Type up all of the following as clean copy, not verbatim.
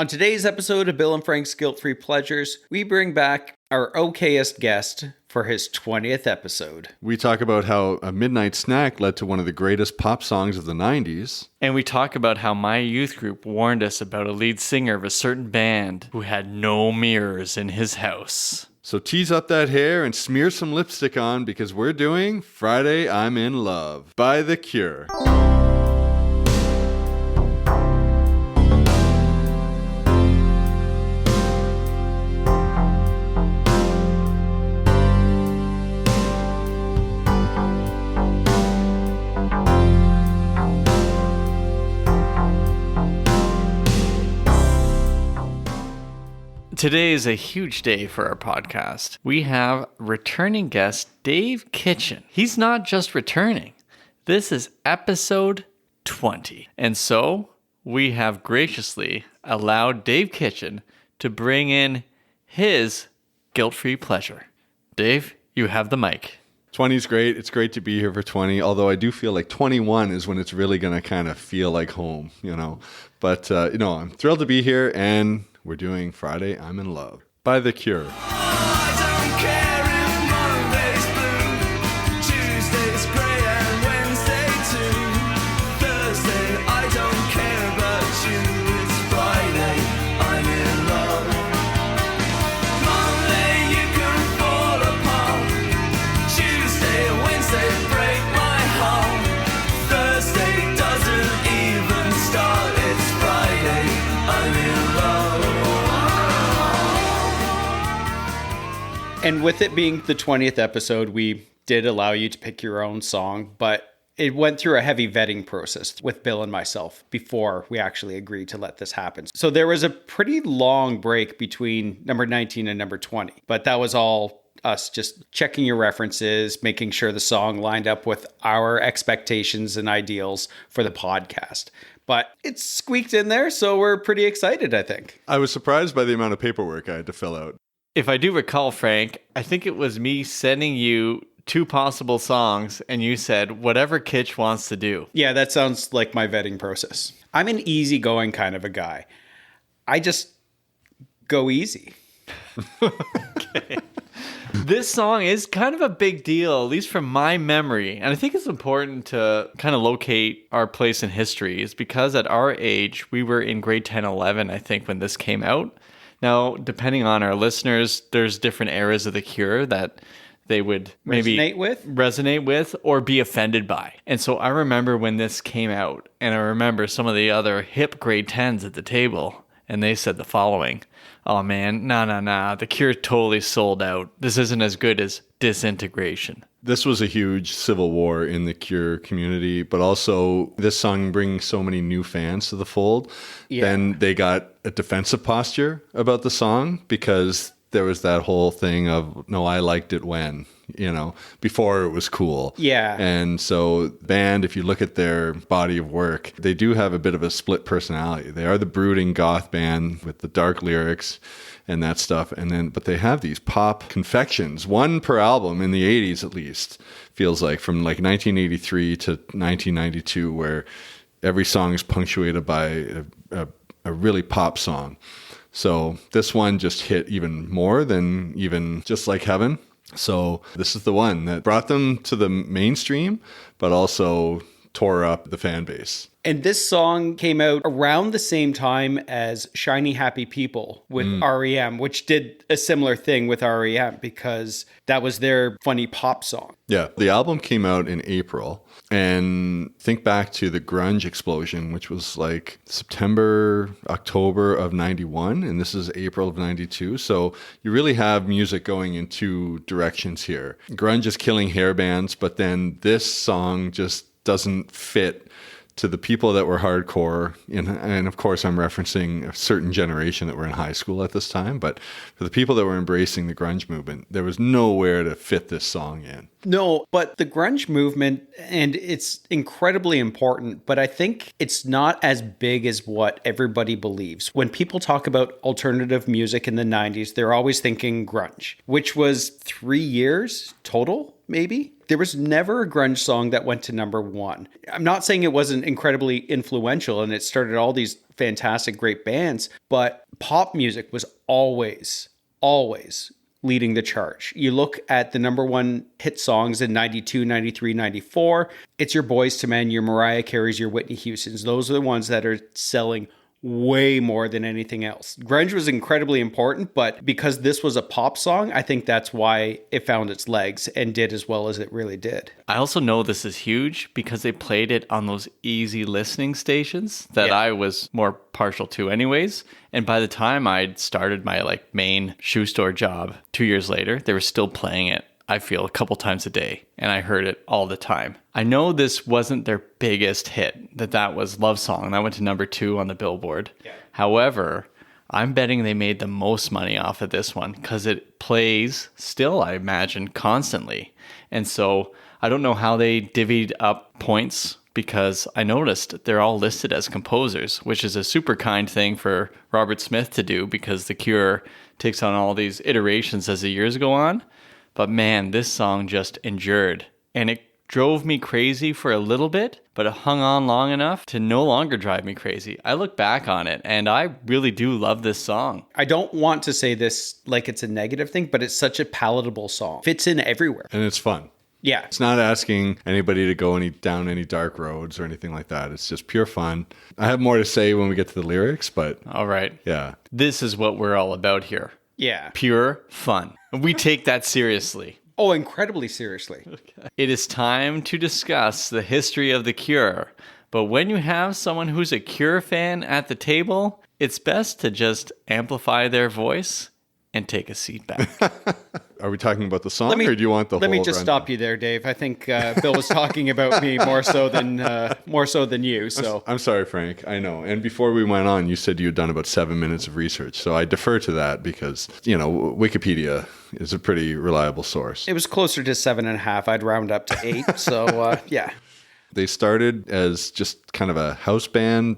On today's episode of Bill and Frank's Guilt-Free Pleasures, we bring back our okayest guest for his 20th episode. We talk about how a midnight snack led to one of the greatest pop songs of the 90s. And we talk about how my youth group warned us about a lead singer of a certain band who had no mirrors in his house. So tease up that hair and smear some lipstick on because we're doing Friday I'm in Love by The Cure. Today is a huge day for our podcast. We have returning guest Dave Kitch. He's not just returning. This is episode 20. And so we have graciously allowed Dave Kitch to bring in his guilt-free pleasure. Dave, you have the mic. 20 is great. It's great to be here for 20, although I do feel like 21 is when it's really going to kind of feel like home, But, I'm thrilled to be here, and we're doing Friday I'm in Love by The Cure. And with it being the 20th episode, we did allow you to pick your own song, but it went through a heavy vetting process with Bill and myself before we actually agreed to let this happen. So there was a pretty long break between number 19 and number 20, but that was all us just checking your references, making sure the song lined up with our expectations and ideals for the podcast. But it's squeaked in there, so we're pretty excited, I think. I was surprised by the amount of paperwork I had to fill out. If I do recall, Frank, I think it was me sending you two possible songs, and you said, whatever Kitch wants to do. Yeah, that sounds like my vetting process. I'm an easygoing kind of a guy. I just go easy. Okay. This song is kind of a big deal, at least from my memory. And I think it's important to kind of locate our place in history. Is because at our age, we were in grade 10, 11, I think, when this came out. Now, depending on our listeners, there's different eras of The Cure that they would maybe resonate with or be offended by. And so I remember when this came out, and I remember some of the other hip grade 10s at the table, and they said the following: "Oh man, nah, The Cure totally sold out. This isn't as good as Disintegration." This was a huge civil war in the Cure community, but also this song brings so many new fans to the fold. Yeah. Then they got a defensive posture about the song because there was that whole thing of, no, I liked it when, before it was cool. Yeah. And so band, if you look at their body of work, they do have a bit of a split personality. They are the brooding goth band with the dark lyrics and that stuff. But they have these pop confections, one per album in the 80s at least, feels like, from like 1983 to 1992, where every song is punctuated by a really pop song. So this one just hit even more than even Just Like Heaven. So this is the one that brought them to the mainstream, but also tore up the fan base. And this song came out around the same time as Shiny Happy People with REM, which did a similar thing with REM because that was their funny pop song. Yeah, the album came out in April. And think back to the grunge explosion, which was like September, October of 91. And this is April of 92. So you really have music going in two directions here. Grunge is killing hair bands, but then this song just doesn't fit to the people that were hardcore, and of course I'm referencing a certain generation that were in high school at this time, but for the people that were embracing the grunge movement, there was nowhere to fit this song in. No, but the grunge movement, and it's incredibly important, but I think it's not as big as what everybody believes. When people talk about alternative music in the 90s, they're always thinking grunge, which was 3 years total, maybe? There was never a grunge song that went to number one. I'm not saying it wasn't incredibly influential and it started all these fantastic, great bands, but pop music was always leading the charge. You look at the number one hit songs in 92, 93, 94. It's your Boyz II Men, your Mariah Careys, your Whitney Houstons. Those are the ones that are selling way more than anything else. Grunge was incredibly important, but because this was a pop song, I think that's why it found its legs and did as well as it really did. I also know this is huge because they played it on those easy listening stations that I was more partial to anyways. And by the time I'd started my main shoe store job 2 years later, they were still playing it, I feel, a couple times a day. And I heard it all the time. I know this wasn't their biggest hit, that was Love Song. And that went to number 2 on the Billboard. Yeah. However, I'm betting they made the most money off of this one because it plays still, I imagine, constantly. And so I don't know how they divvied up points because I noticed they're all listed as composers, which is a super kind thing for Robert Smith to do because The Cure takes on all these iterations as the years go on. But man, this song just endured. And it drove me crazy for a little bit, but it hung on long enough to no longer drive me crazy. I look back on it and I really do love this song. I don't want to say this like it's a negative thing, but it's such a palatable song. Fits in everywhere. And it's fun. Yeah. It's not asking anybody to go down any dark roads or anything like that. It's just pure fun. I have more to say when we get to the lyrics, but... All right. Yeah. This is what we're all about here. Yeah. Pure fun. We take that seriously. Oh, incredibly seriously. Okay. It is time to discuss the history of The Cure. But when you have someone who's a Cure fan at the table, it's best to just amplify their voice and take a seat back. Are we talking about the song or do you want the whole Let me just rundown? stop you there, Dave. I think Bill was talking about me more so than you. So I'm sorry, Frank. I know. And before we went on, you said you had done about 7 minutes of research. So I defer to that because, Wikipedia is a pretty reliable source. It was closer to 7.5. I'd round up to 8. So yeah. They started as just kind of a house band.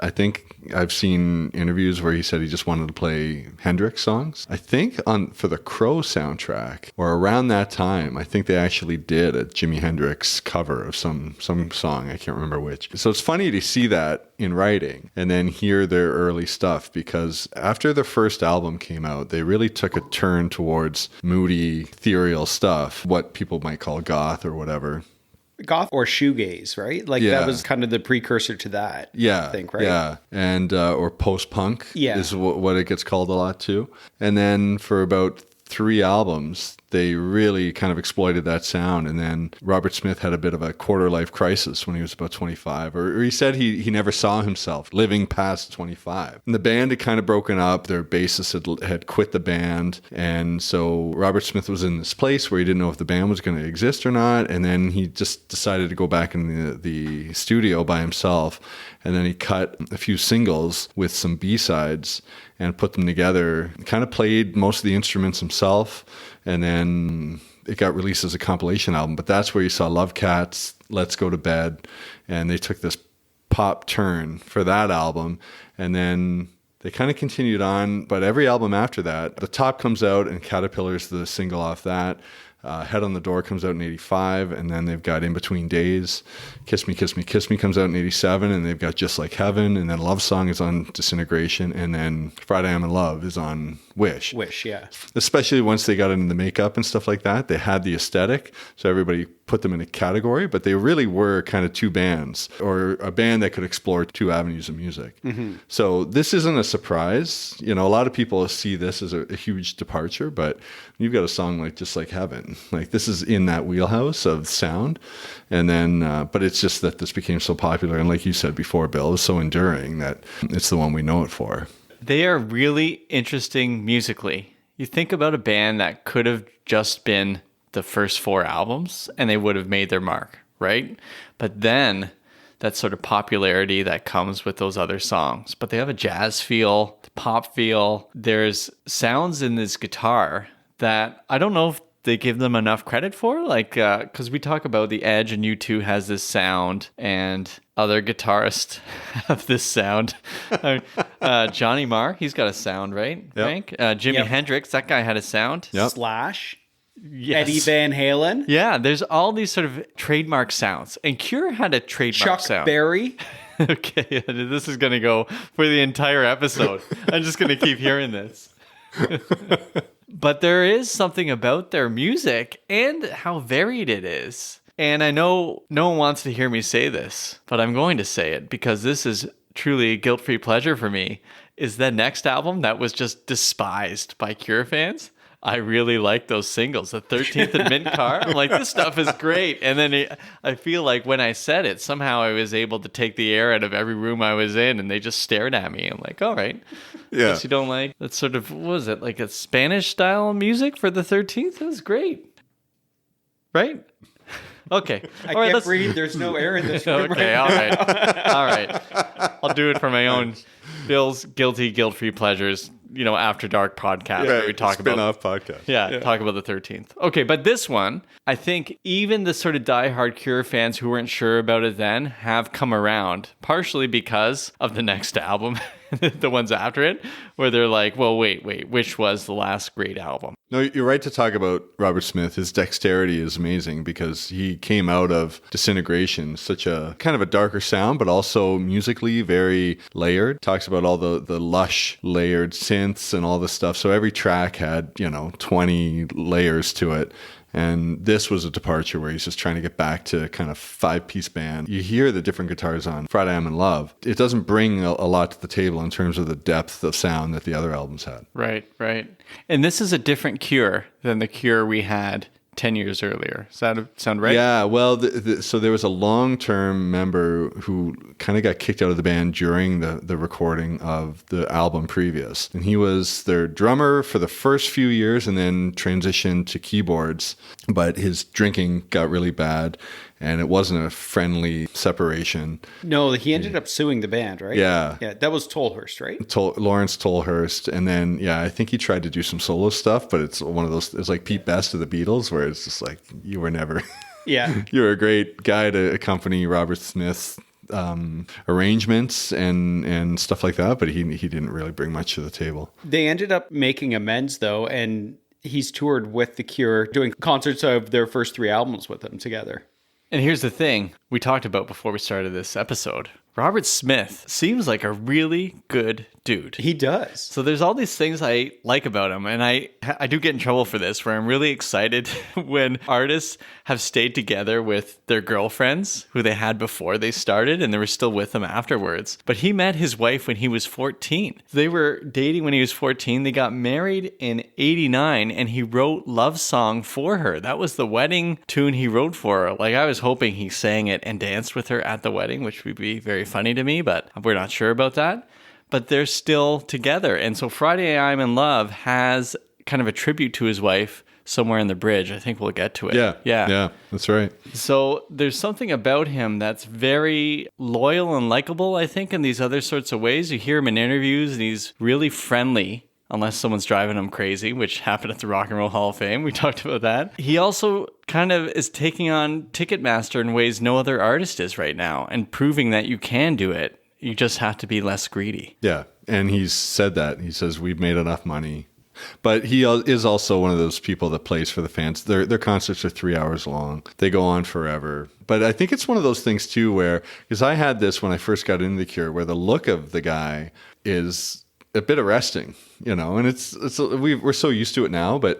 I think I've seen interviews where he said he just wanted to play Hendrix songs. I think for the Crow soundtrack or around that time, I think they actually did a Jimi Hendrix cover of some song. I can't remember which. So it's funny to see that in writing and then hear their early stuff because after the first album came out, they really took a turn towards moody, ethereal stuff, what people might call goth or whatever. Goth or shoegaze, right? That was kind of the precursor to that. Yeah, I think, right? Yeah, and or post-punk is what it gets called a lot too. And then for about 3 albums, they really kind of exploited that sound. And then Robert Smith had a bit of a quarter-life crisis when he was about 25. Or he said he never saw himself living past 25. And the band had kind of broken up. Their bassist had quit the band. And so Robert Smith was in this place where he didn't know if the band was going to exist or not. And then he just decided to go back in the studio by himself. And then he cut a few singles with some B-sides and put them together. Kind of played most of the instruments himself. And then it got released as a compilation album. But that's where you saw Love Cats, Let's Go to Bed. And they took this pop turn for that album. And then they kind of continued on. But every album after that, The Top comes out and Caterpillar's the single off that. Head on the Door comes out in 85, and then they've got In Between Days. Kiss Me, Kiss Me, Kiss Me comes out in 87, and they've got Just Like Heaven, and then Love Song is on Disintegration, and then Friday I'm in Love is on Wish. Wish, yeah. Especially once they got into the makeup and stuff like that. They had the aesthetic, so everybody put them in a category, but they really were kind of 2 bands, or a band that could explore 2 avenues of music. Mm-hmm. So this isn't a surprise. A lot of people see this as a huge departure, but you've got a song like Just Like Heaven. Like this is in that wheelhouse of sound. And then, but it's just that this became so popular. And like you said before, Bill, it was so enduring that it's the one we know it for. They are really interesting musically. You think about a band that could have just been the first 4 albums and they would have made their mark, right? But then that sort of popularity that comes with those other songs. But they have a jazz feel, pop feel. There's sounds in this guitar that I don't know if they give them enough credit for, because we talk about The Edge and U2 has this sound and other guitarists have this sound. Johnny Marr, he's got a sound, right, Yep. Frank? Jimi Hendrix, that guy had a sound. Yep. Slash. Yes. Eddie Van Halen. Yeah, there's all these sort of trademark sounds. And Cure had a trademark Chuck sound. Berry. Okay, this is going to go for the entire episode. I'm just going to keep hearing this. But there is something about their music and how varied it is. And I know no one wants to hear me say this, but I'm going to say it because this is truly a guilt-free pleasure for me, is the next album that was just despised by Cure fans. I really like those singles. The 13th and Mint Car. I'm like, this stuff is great. And then I feel like when I said it, somehow I was able to take the air out of every room I was in, and they just stared at me. I'm like, all right. Yeah. Guess you don't like that sort of, what was it, like a Spanish style music for the 13th? That was great. Right? Okay. I can't breathe. There's no air in this room. Okay, all right. All right. I'll do it for my own Bill's guilt-free pleasures, after dark podcast where we talk about spin-off podcast. Yeah, talk about the 13th. Okay, but this one, I think even the sort of diehard Cure fans who weren't sure about it then have come around, partially because of the next album, the ones after it, where they're like, well, wait, which was the last great album? No, you're right to talk about Robert Smith. His dexterity is amazing because he came out of Disintegration, such a kind of a darker sound, but also musically very layered. Talks about all the lush layered synths and all this stuff. So every track had, 20 layers to it. And this was a departure where he's just trying to get back to kind of 5-piece band. You hear the different guitars on Friday I'm in Love. It doesn't bring a lot to the table in terms of the depth of sound that the other albums had. Right. And this is a different Cure than the Cure we had 10 years earlier. Does that sound right? Yeah, well, so there was a long-term member who kind of got kicked out of the band during the recording of the album previous. And he was their drummer for the first few years and then transitioned to keyboards. But his drinking got really bad, and it wasn't a friendly separation. No, he ended up suing the band, right? Yeah. Yeah, that was Tolhurst, right? Lawrence Tolhurst. And then, I think he tried to do some solo stuff, but it's one of those, it's like Pete Best of the Beatles, where it's just like, you were never, Yeah. you were a great guy to accompany Robert Smith's arrangements and stuff like that, but he didn't really bring much to the table. They ended up making amends, though, and he's toured with The Cure, doing concerts of their first 3 albums with them together. And here's the thing we talked about before we started this episode. Robert Smith seems like a really good dude. He does. So there's all these things I like about him, and I do get in trouble for this, where I'm really excited when artists have stayed together with their girlfriends who they had before they started, and they were still with them afterwards. But he met his wife when he was 14. They were dating when he was 14. They got married in 89, and he wrote Love Song for her. That was the wedding tune he wrote for her. Like, I was hoping he sang it and danced with her at the wedding, which would be very funny to me, but we're not sure about that. But they're still together. And so Friday I'm in Love has kind of a tribute to his wife somewhere in the bridge. I think we'll get to it. Yeah, that's right. So there's something about him that's very loyal and likable, I think, in these other sorts of ways. You hear him in interviews and he's really friendly, unless someone's driving him crazy, which happened at the Rock and Roll Hall of Fame. We talked about that. He also kind of is taking on Ticketmaster in ways no other artist is right now and proving that you can do it. You just have to be less greedy. Yeah, and he's said that. He says, we've made enough money. But he is also one of those people that plays for the fans. Their concerts are 3 hours long. They go on forever. But I think it's one of those things, too, where, because I had this when I first got into The Cure, where the look of the guy is a bit arresting, and we're so used to it now, but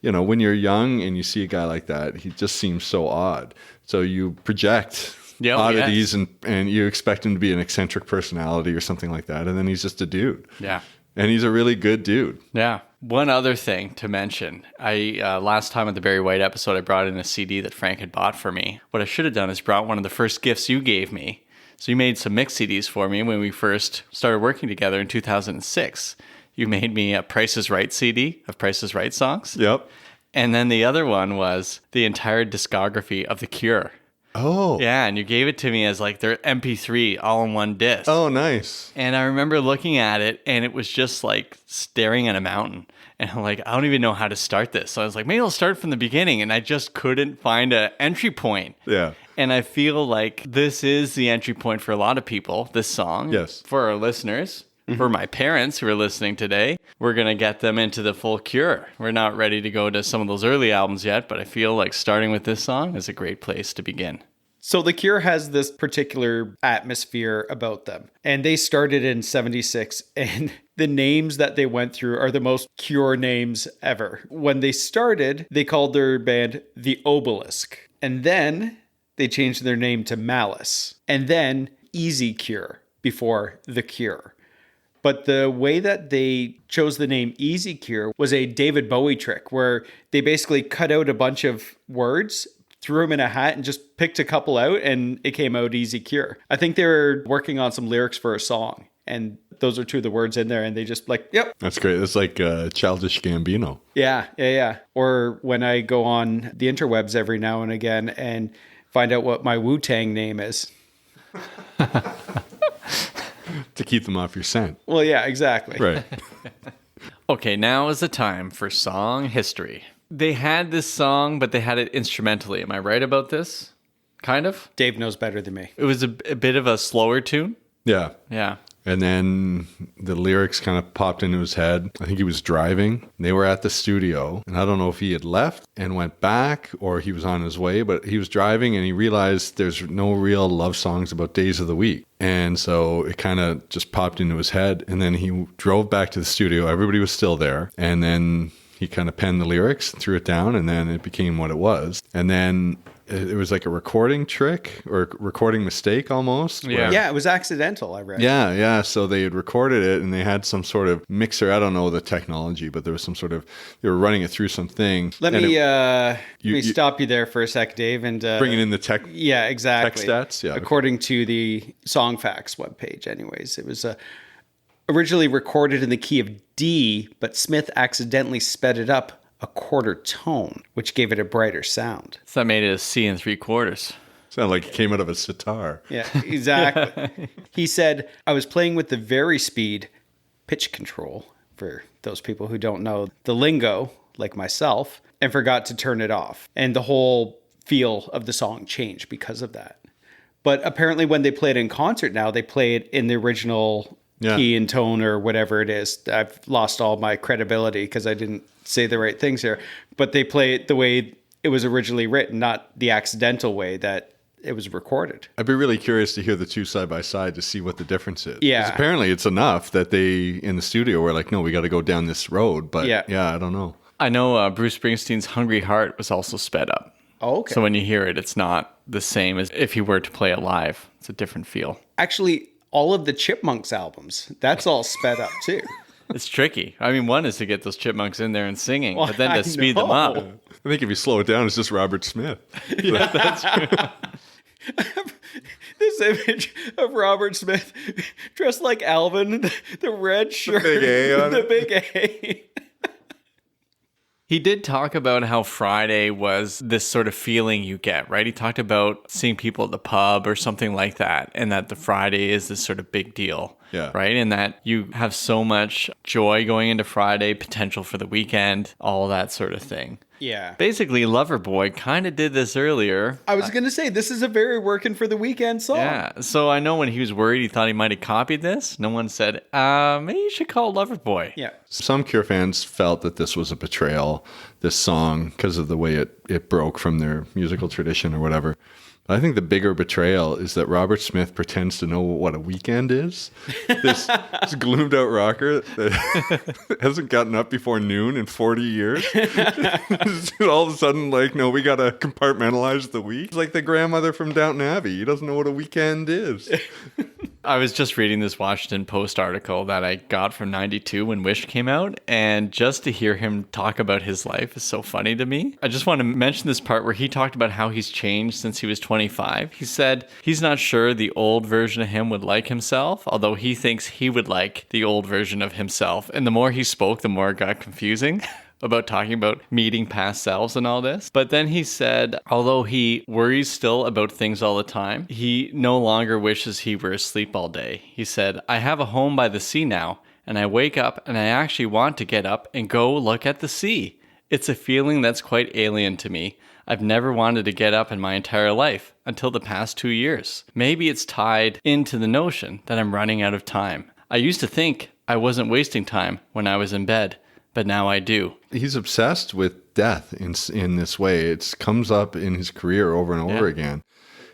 when you're young and you see a guy like that, he just seems so odd. So you project oddities and you expect him to be an eccentric personality or something like that, and then he's just a dude. Yeah. And he's a really good dude. Yeah. One other thing to mention, I last time at the Barry White episode, I brought in a CD that Frank had bought for me. What I should have done is brought one of the first gifts you gave me. So you made some mix CDs for me when we first started working together in 2006. You made me a Price is Right CD of Price is Right songs. Yep. And then the other one was the entire discography of The Cure. Oh. Yeah, and you gave it to me as like their MP3 all in one disc. Oh, nice. And I remember looking at it, and it was just like staring at a mountain. And I'm like, I don't even know how to start this. So I was like, maybe I'll start from the beginning. And I just couldn't find an entry point. Yeah. And I feel like this is the entry point for a lot of people, this song. Yes. For our listeners. For my parents who are listening today, we're going to get them into the full Cure. We're not ready to go to some of those early albums yet, but I feel like starting with this song is a great place to begin. So The Cure has this particular atmosphere about them. And they started in 76, and the names that they went through are the most Cure names ever. When they started, they called their band The Obelisk. And then they changed their name to Malice. And then Easy Cure before The Cure. But the way that they chose the name Easy Cure was a David Bowie trick where they basically cut out a bunch of words, threw them in a hat, and just picked a couple out, and it came out Easy Cure. I think they were working on some lyrics for a song, and those are two of the words in there, and they just like, yep. That's great. That's like Childish Gambino. Yeah. Or when I go on the interwebs every now and again and find out what my Wu-Tang name is. To keep them off your scent. Well, yeah, exactly. Right. Okay, now is the time for song history. They had this song, but they had it instrumentally. Am I right about this? Kind of? Dave knows better than me. It was a bit of a slower tune. Yeah. Yeah. And then the lyrics kind of popped into his head. I think he was driving. They were at the studio. And I don't know if he had left and went back or he was on his way, but he was driving and he realized there's no real love songs about days of the week. And so it kind of just popped into his head. And then he drove back to the studio. Everybody was still there. And then he kind of penned the lyrics, threw it down, and then it became what it was. And then it was like a recording trick or recording mistake almost. Yeah, it was accidental, I read. Yeah. So they had recorded it and they had some sort of mixer. I don't know the technology, but there was some sort of, they were running it through something. Let me stop you there for a sec, Dave, and bringing in the tech. Yeah, exactly. Tech stats. Yeah. According to the Songfacts webpage, anyways, it was originally recorded in the key of D, but Smith accidentally sped it up a quarter tone, which gave it a brighter sound. So that made it a C in 3/4. Sounded like it came out of a sitar. Yeah, exactly. He said, I was playing with the vari-speed pitch control, for those people who don't know the lingo, like myself, and forgot to turn it off. And the whole feel of the song changed because of that. But apparently when they play it in concert now, they play it in the original key and tone or whatever it is. I've lost all my credibility because I didn't say the right things here. But they play it the way it was originally written, not the accidental way that it was recorded. I'd be really curious to hear the two side by side to see what the difference is. Yeah. 'Cause apparently it's enough that they, in the studio, were like, no, we got to go down this road. But yeah, I don't know. I know Bruce Springsteen's Hungry Heart was also sped up. Oh, okay. So when you hear it, it's not the same as if he were to play it live. It's a different feel. Actually, all of the Chipmunks albums, that's all sped up too. It's tricky. I mean, one is to get those chipmunks in there and singing, but then to speed them up. I think if you slow it down, it's just Robert Smith. Yeah, that's true. This image of Robert Smith dressed like Alvin, the red shirt, big A on the it. big A. He did talk about how Friday was this sort of feeling you get, right? He talked about seeing people at the pub or something like that, and that the Friday is this sort of big deal, right? And that you have so much joy going into Friday, potential for the weekend, all that sort of thing. Yeah. Basically, Loverboy kind of did this earlier. I was going to say, this is a very working for the weekend song. Yeah. So I know when he was worried, he thought he might have copied this. No one said, maybe you should call it Loverboy. Yeah. Some Cure fans felt that this was a betrayal, this song, because of the way it broke from their musical tradition or whatever. But I think the bigger betrayal is that Robert Smith pretends to know what a weekend is. This gloomed out rocker that hasn't gotten up before noon in 40 years. All of a sudden, like, no, we got to compartmentalize the week. It's like the grandmother from Downton Abbey. He doesn't know what a weekend is. I was just reading this Washington Post article that I got from 92 when Wish came out, and just to hear him talk about his life is so funny to me. I just want to mention this part where he talked about how he's changed since he was 25. He said he's not sure the old version of him would like himself, although he thinks he would like the old version of himself. And the more he spoke, the more it got confusing. About talking about meeting past selves and all this. But then he said, although he worries still about things all the time, he no longer wishes he were asleep all day. He said, I have a home by the sea now, and I wake up and I actually want to get up and go look at the sea. It's a feeling that's quite alien to me. I've never wanted to get up in my entire life until the past 2 years. Maybe it's tied into the notion that I'm running out of time. I used to think I wasn't wasting time when I was in bed, but now I do. He's obsessed with death in this way. It comes up in his career over and over again.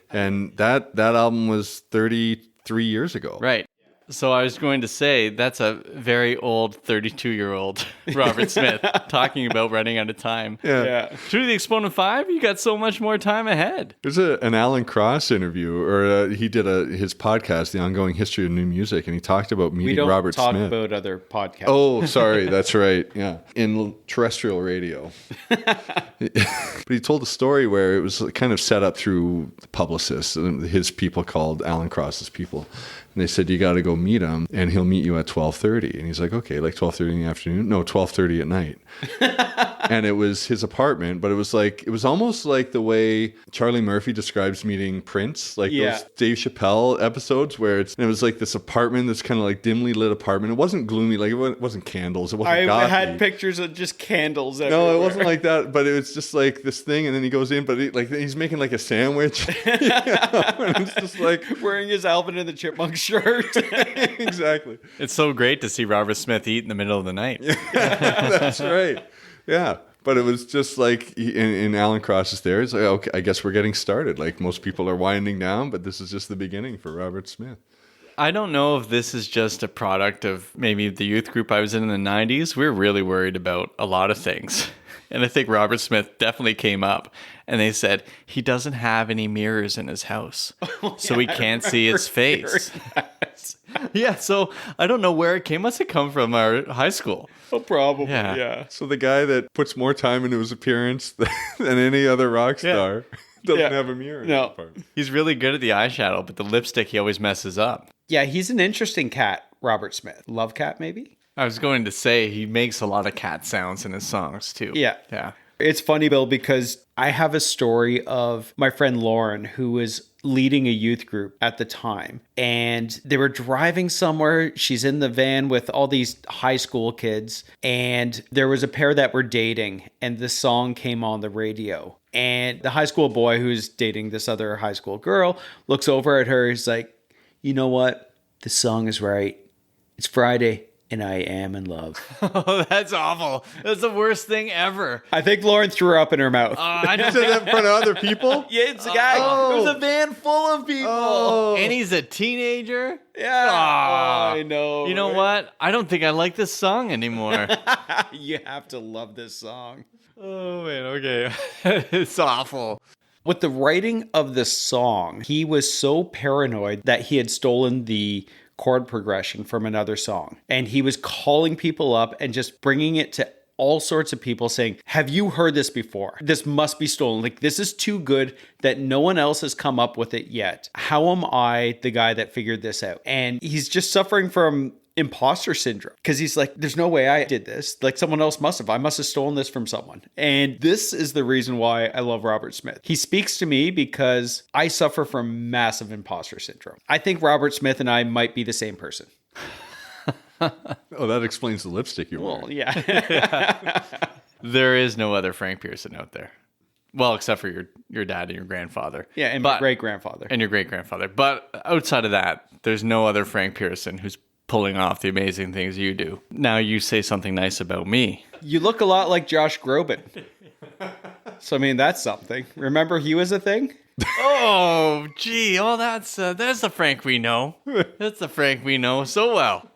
And that album was 33 years ago. Right. So I was going to say that's a very old 32-year-old Robert Smith talking about running out of time. Yeah. Through the Exponent 5, you got so much more time ahead. There's an Alan Cross interview, or he did his podcast, The Ongoing History of New Music, and he talked about meeting Robert Smith. We don't talk about other podcasts. Oh, sorry. That's right. Yeah. In terrestrial radio. But he told a story where it was kind of set up through the publicists, his people called Alan Cross's people. And they said, you got to go meet him, and he'll meet you at 12:30. And he's like, okay, like 12:30 in the afternoon? No, 12:30 at night. And it was his apartment, but it was almost like the way Charlie Murphy describes meeting Prince, like those Dave Chappelle episodes where it was like this apartment, this kind of like dimly lit apartment. It wasn't gloomy, like it wasn't candles. It wasn't gothy. I had pictures of just candles everywhere. No, it wasn't like that, but it was just like this thing, and then he goes in, but he's making like a sandwich. And it's just like wearing his Alvin and the Chipmunk shirt. Exactly. It's so great to see Robert Smith eat in the middle of the night. That's right. Yeah. But it was just like in Alan Cross's there, it's like, okay, I guess we're getting started. Like most people are winding down, but this is just the beginning for Robert Smith. I don't know if this is just a product of maybe the youth group I was in the 90s. We were really worried about a lot of things. And I think Robert Smith definitely came up. And they said, he doesn't have any mirrors in his house. So we can't see his face. Yeah, so I don't know where it came. Must have come from our high school. Oh, probably, yeah. So the guy that puts more time into his appearance than any other rock star doesn't have a mirror in his apartment. He's really good at the eyeshadow, but the lipstick he always messes up. Yeah, he's an interesting cat, Robert Smith. Love cat, maybe? I was going to say he makes a lot of cat sounds in his songs, too. Yeah. Yeah. It's funny, Bill, because I have a story of my friend Lauren, who was leading a youth group at the time. And they were driving somewhere. She's in the van with all these high school kids. And there was a pair that were dating. And this song came on the radio. And the high school boy who's dating this other high school girl looks over at her. He's like, you know what? This song is right. It's Friday. And I am in love. Oh, that's awful. That's the worst thing ever. I think Lauren threw up in her mouth. I You said that in front of other people? Yeah, it's a guy. Oh. There's a van full of people. Oh. And he's a teenager? Yeah. Aw. I know. You know what? I don't think I like this song anymore. You have to love this song. Oh, man. Okay. It's awful. With the writing of the song, he was so paranoid that he had stolen the chord progression from another song. And he was calling people up and just bringing it to all sorts of people saying, have you heard this before? This must be stolen. Like, this is too good that no one else has come up with it yet. How am I the guy that figured this out? And he's just suffering from imposter syndrome because he's like, there's no way I did this. Like, someone else must have. I must have stolen this from someone. And this is the reason why I love Robert Smith. He speaks to me because I suffer from massive imposter syndrome. I think Robert Smith and I might be the same person. Oh, that explains the lipstick you're wearing. Well, yeah. There is no other Frank Pearson out there. Well, except for your dad and your grandfather. Yeah, and my great-grandfather. And your great-grandfather. But outside of that, there's no other Frank Pearson who's pulling off the amazing things you do. Now you say something nice about me. You look a lot like Josh Groban. So, I mean, that's something. Remember he was a thing? Oh, gee. Oh, that's the Frank we know. That's the Frank we know so well.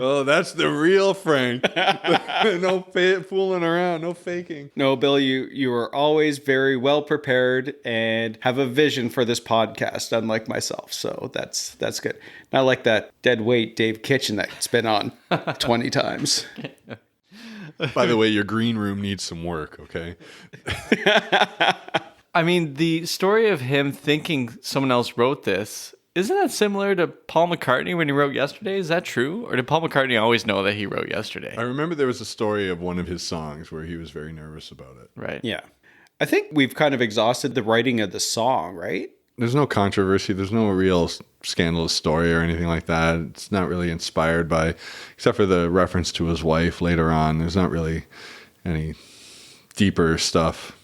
Oh, that's the real Frank. No fooling around, no faking. No, Bill, you are always very well prepared and have a vision for this podcast, unlike myself. So that's good. Not like that dead weight Dave Kitchen that's been on 20 times. By the way, your green room needs some work, okay? I mean, the story of him thinking someone else wrote this, isn't that similar to Paul McCartney when he wrote Yesterday? Is that true? Or did Paul McCartney always know that he wrote Yesterday? I remember there was a story of one of his songs where he was very nervous about it. Right. Yeah. I think we've kind of exhausted the writing of the song, right? There's no controversy. There's no real scandalous story or anything like that. It's not really inspired by, except for the reference to his wife later on. There's not really any deeper stuff.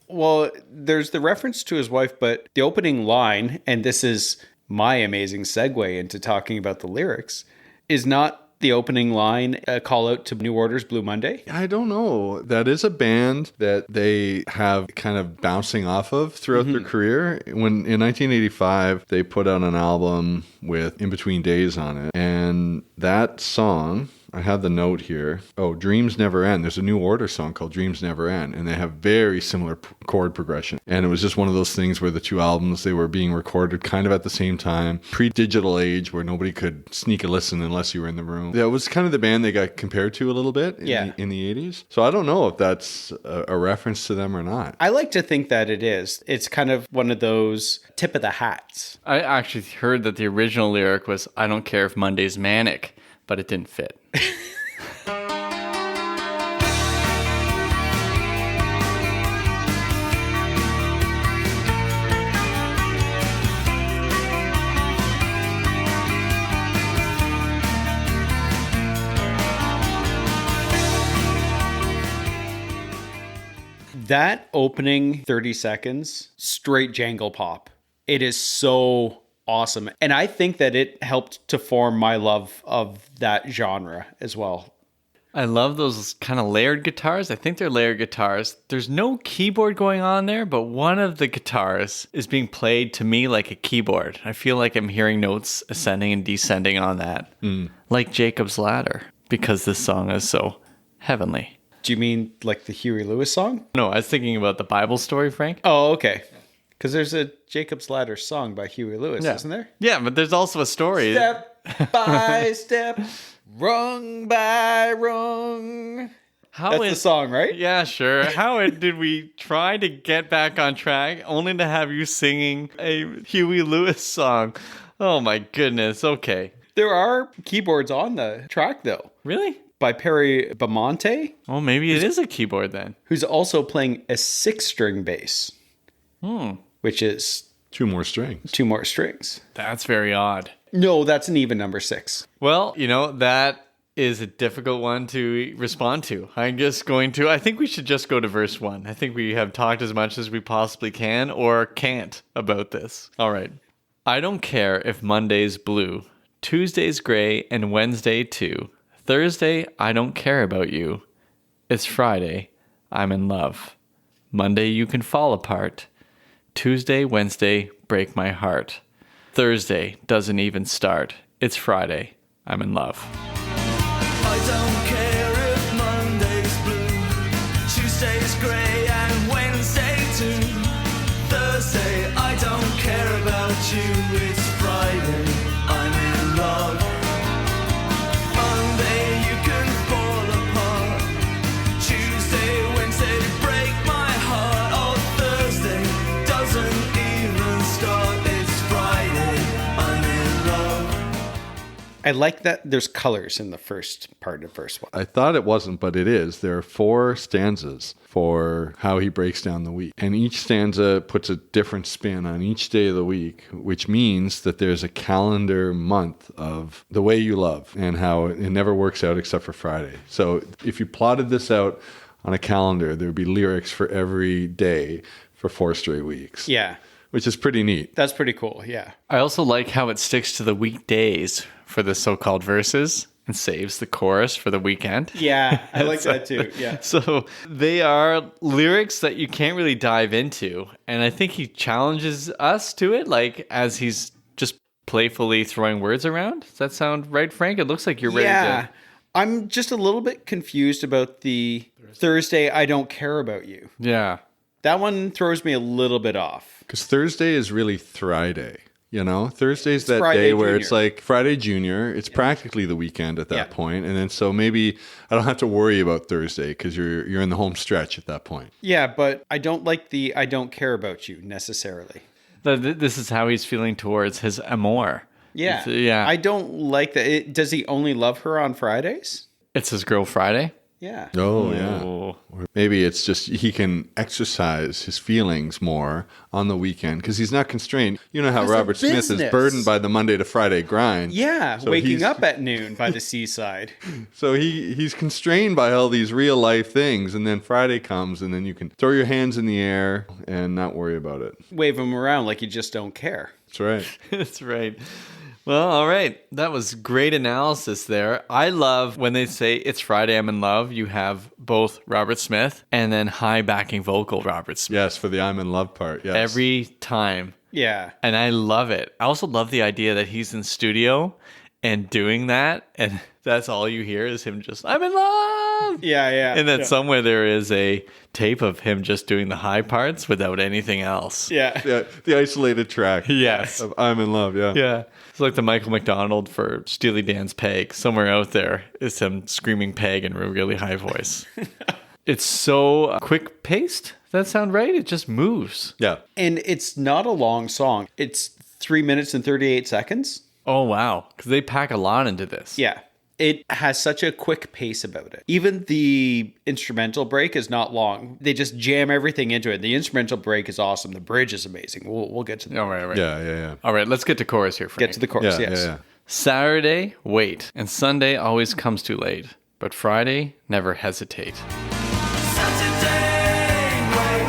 Well, there's the reference to his wife, but the opening line, and this is my amazing segue into talking about the lyrics, is not the opening line a call out to New Order's Blue Monday? I don't know. That is a band that they have kind of bouncing off of throughout their career. When in 1985, they put out an album with In Between Days on it. And that song, I have the note here. Oh, Dreams Never End. There's a New Order song called Dreams Never End, and they have very similar chord progression. And it was just one of those things where the two albums, they were being recorded kind of at the same time, pre-digital age where nobody could sneak a listen unless you were in the room. That was kind of the band they got compared to a little bit in the 80s. So I don't know if that's a reference to them or not. I like to think that it is. It's kind of one of those tip of the hats. I actually heard that the original lyric was, I don't care if Monday's manic, but it didn't fit. That opening 30 seconds, straight jangle pop. It is so awesome. And I think that it helped to form my love of that genre as well. I love those kind of layered guitars. I think they're layered guitars. There's no keyboard going on there, but one of the guitars is being played to me like a keyboard. I feel like I'm hearing notes ascending and descending on that, like Jacob's Ladder, because this song is so heavenly. Do you mean like the Huey Lewis song? No, I was thinking about the Bible story, Frank. Oh, okay. Because there's a Jacob's Ladder song by Huey Lewis, isn't there? Yeah, but there's also a story. Step by step, rung by rung. That's the song, right? Yeah, sure. How did we try to get back on track only to have you singing a Huey Lewis song? Oh my goodness. Okay. There are keyboards on the track, though. Really? By Perry Bamonte. Well, maybe it is a keyboard then. Who's also playing a 6-string bass. Which is... Two more strings. That's very odd. No, that's an even number 6. Well, that is a difficult one to respond to. I think we should just go to verse 1. I think we have talked as much as we possibly can or can't about this. All right. I don't care if Monday's blue, Tuesday's gray, and Wednesday too. Thursday, I don't care about you. It's Friday, I'm in love. Monday, you can fall apart. Tuesday, Wednesday, break my heart. Thursday doesn't even start. It's Friday, I'm in love. I don't care if Monday's blue, Tuesday's grey and Wednesday too. Thursday, I don't care about you. It's Friday, I'm in love. Monday, you can fall apart. Tuesday, Wednesday, break my heart. Oh, Thursday doesn't even start. It's Friday, I'm in love. I like that there's colors in the first part of verse 1. I thought it wasn't, but it is. There are 4 stanzas for how he breaks down the week. And each stanza puts a different spin on each day of the week, which means that there's a calendar month of the way you love and how it never works out except for Friday. So if you plotted this out on a calendar, there would be lyrics for every day for 4 straight weeks. Yeah. Which is pretty neat. That's pretty cool, yeah. I also like how it sticks to the weekdays for the so-called verses and saves the chorus for the weekend. Yeah, I like that too, yeah. So they are lyrics that you can't really dive into. And I think he challenges us to it, like as he's just playfully throwing words around. Does that sound right, Frank? It looks like you're ready to... I'm just a little bit confused about the Thursday, I don't care about you. Yeah. That one throws me a little bit off. Because Thursday is really Friday. Thursday's that Friday day where Junior. it's like Friday Junior. It's practically the weekend at that point. And then so maybe I don't have to worry about Thursday because you're in the home stretch at that point. Yeah, but I don't like the I don't care about you necessarily. This is how he's feeling towards his amour. Yeah. Yeah. I don't like that. Does he only love her on Fridays? It's his girl Friday. Yeah. Oh, yeah. Or maybe it's just he can exercise his feelings more on the weekend because he's not constrained. You know how It's a Robert Smith is business. burdened by the Monday to Friday grind. Yeah, So waking he's- up at noon by the seaside. So he's constrained by all these real life things. And then Friday comes and then you can throw your hands in the air and not worry about it. Wave him around like you just don't care. That's right. That's right. Well, all right. That was great analysis there. I love when they say it's Friday, I'm in love. You have both Robert Smith and then high backing vocal Robert Smith. Yes, for the I'm in love part. Yes. Every time. Yeah. And I love it. I also love the idea that he's in studio and doing that. And that's all you hear is him just, I'm in love. Yeah, yeah. And then yeah. somewhere there is a tape of him just doing the high parts without anything else. Yeah. Yeah, the isolated track. Yes. Of I'm in love. Yeah. Yeah. It's like the Michael McDonald for Steely Dan's Peg. Somewhere out there is him screaming Peg in a really high voice. It's so quick paced. Does that sound right? It just moves. Yeah. And it's not a long song. It's 3 minutes and 38 seconds. Oh, wow. Because they pack a lot into this. Yeah. It has such a quick pace about it. Even the instrumental break is not long. They just jam everything into it. The instrumental break is awesome. The bridge is amazing. We'll get to that. All right. Yeah. All right, let's get to chorus here, Frank. Get to the chorus, Yeah, yes. yeah. Saturday, wait. And Sunday always comes too late. But Friday, never hesitate. Saturday, wait.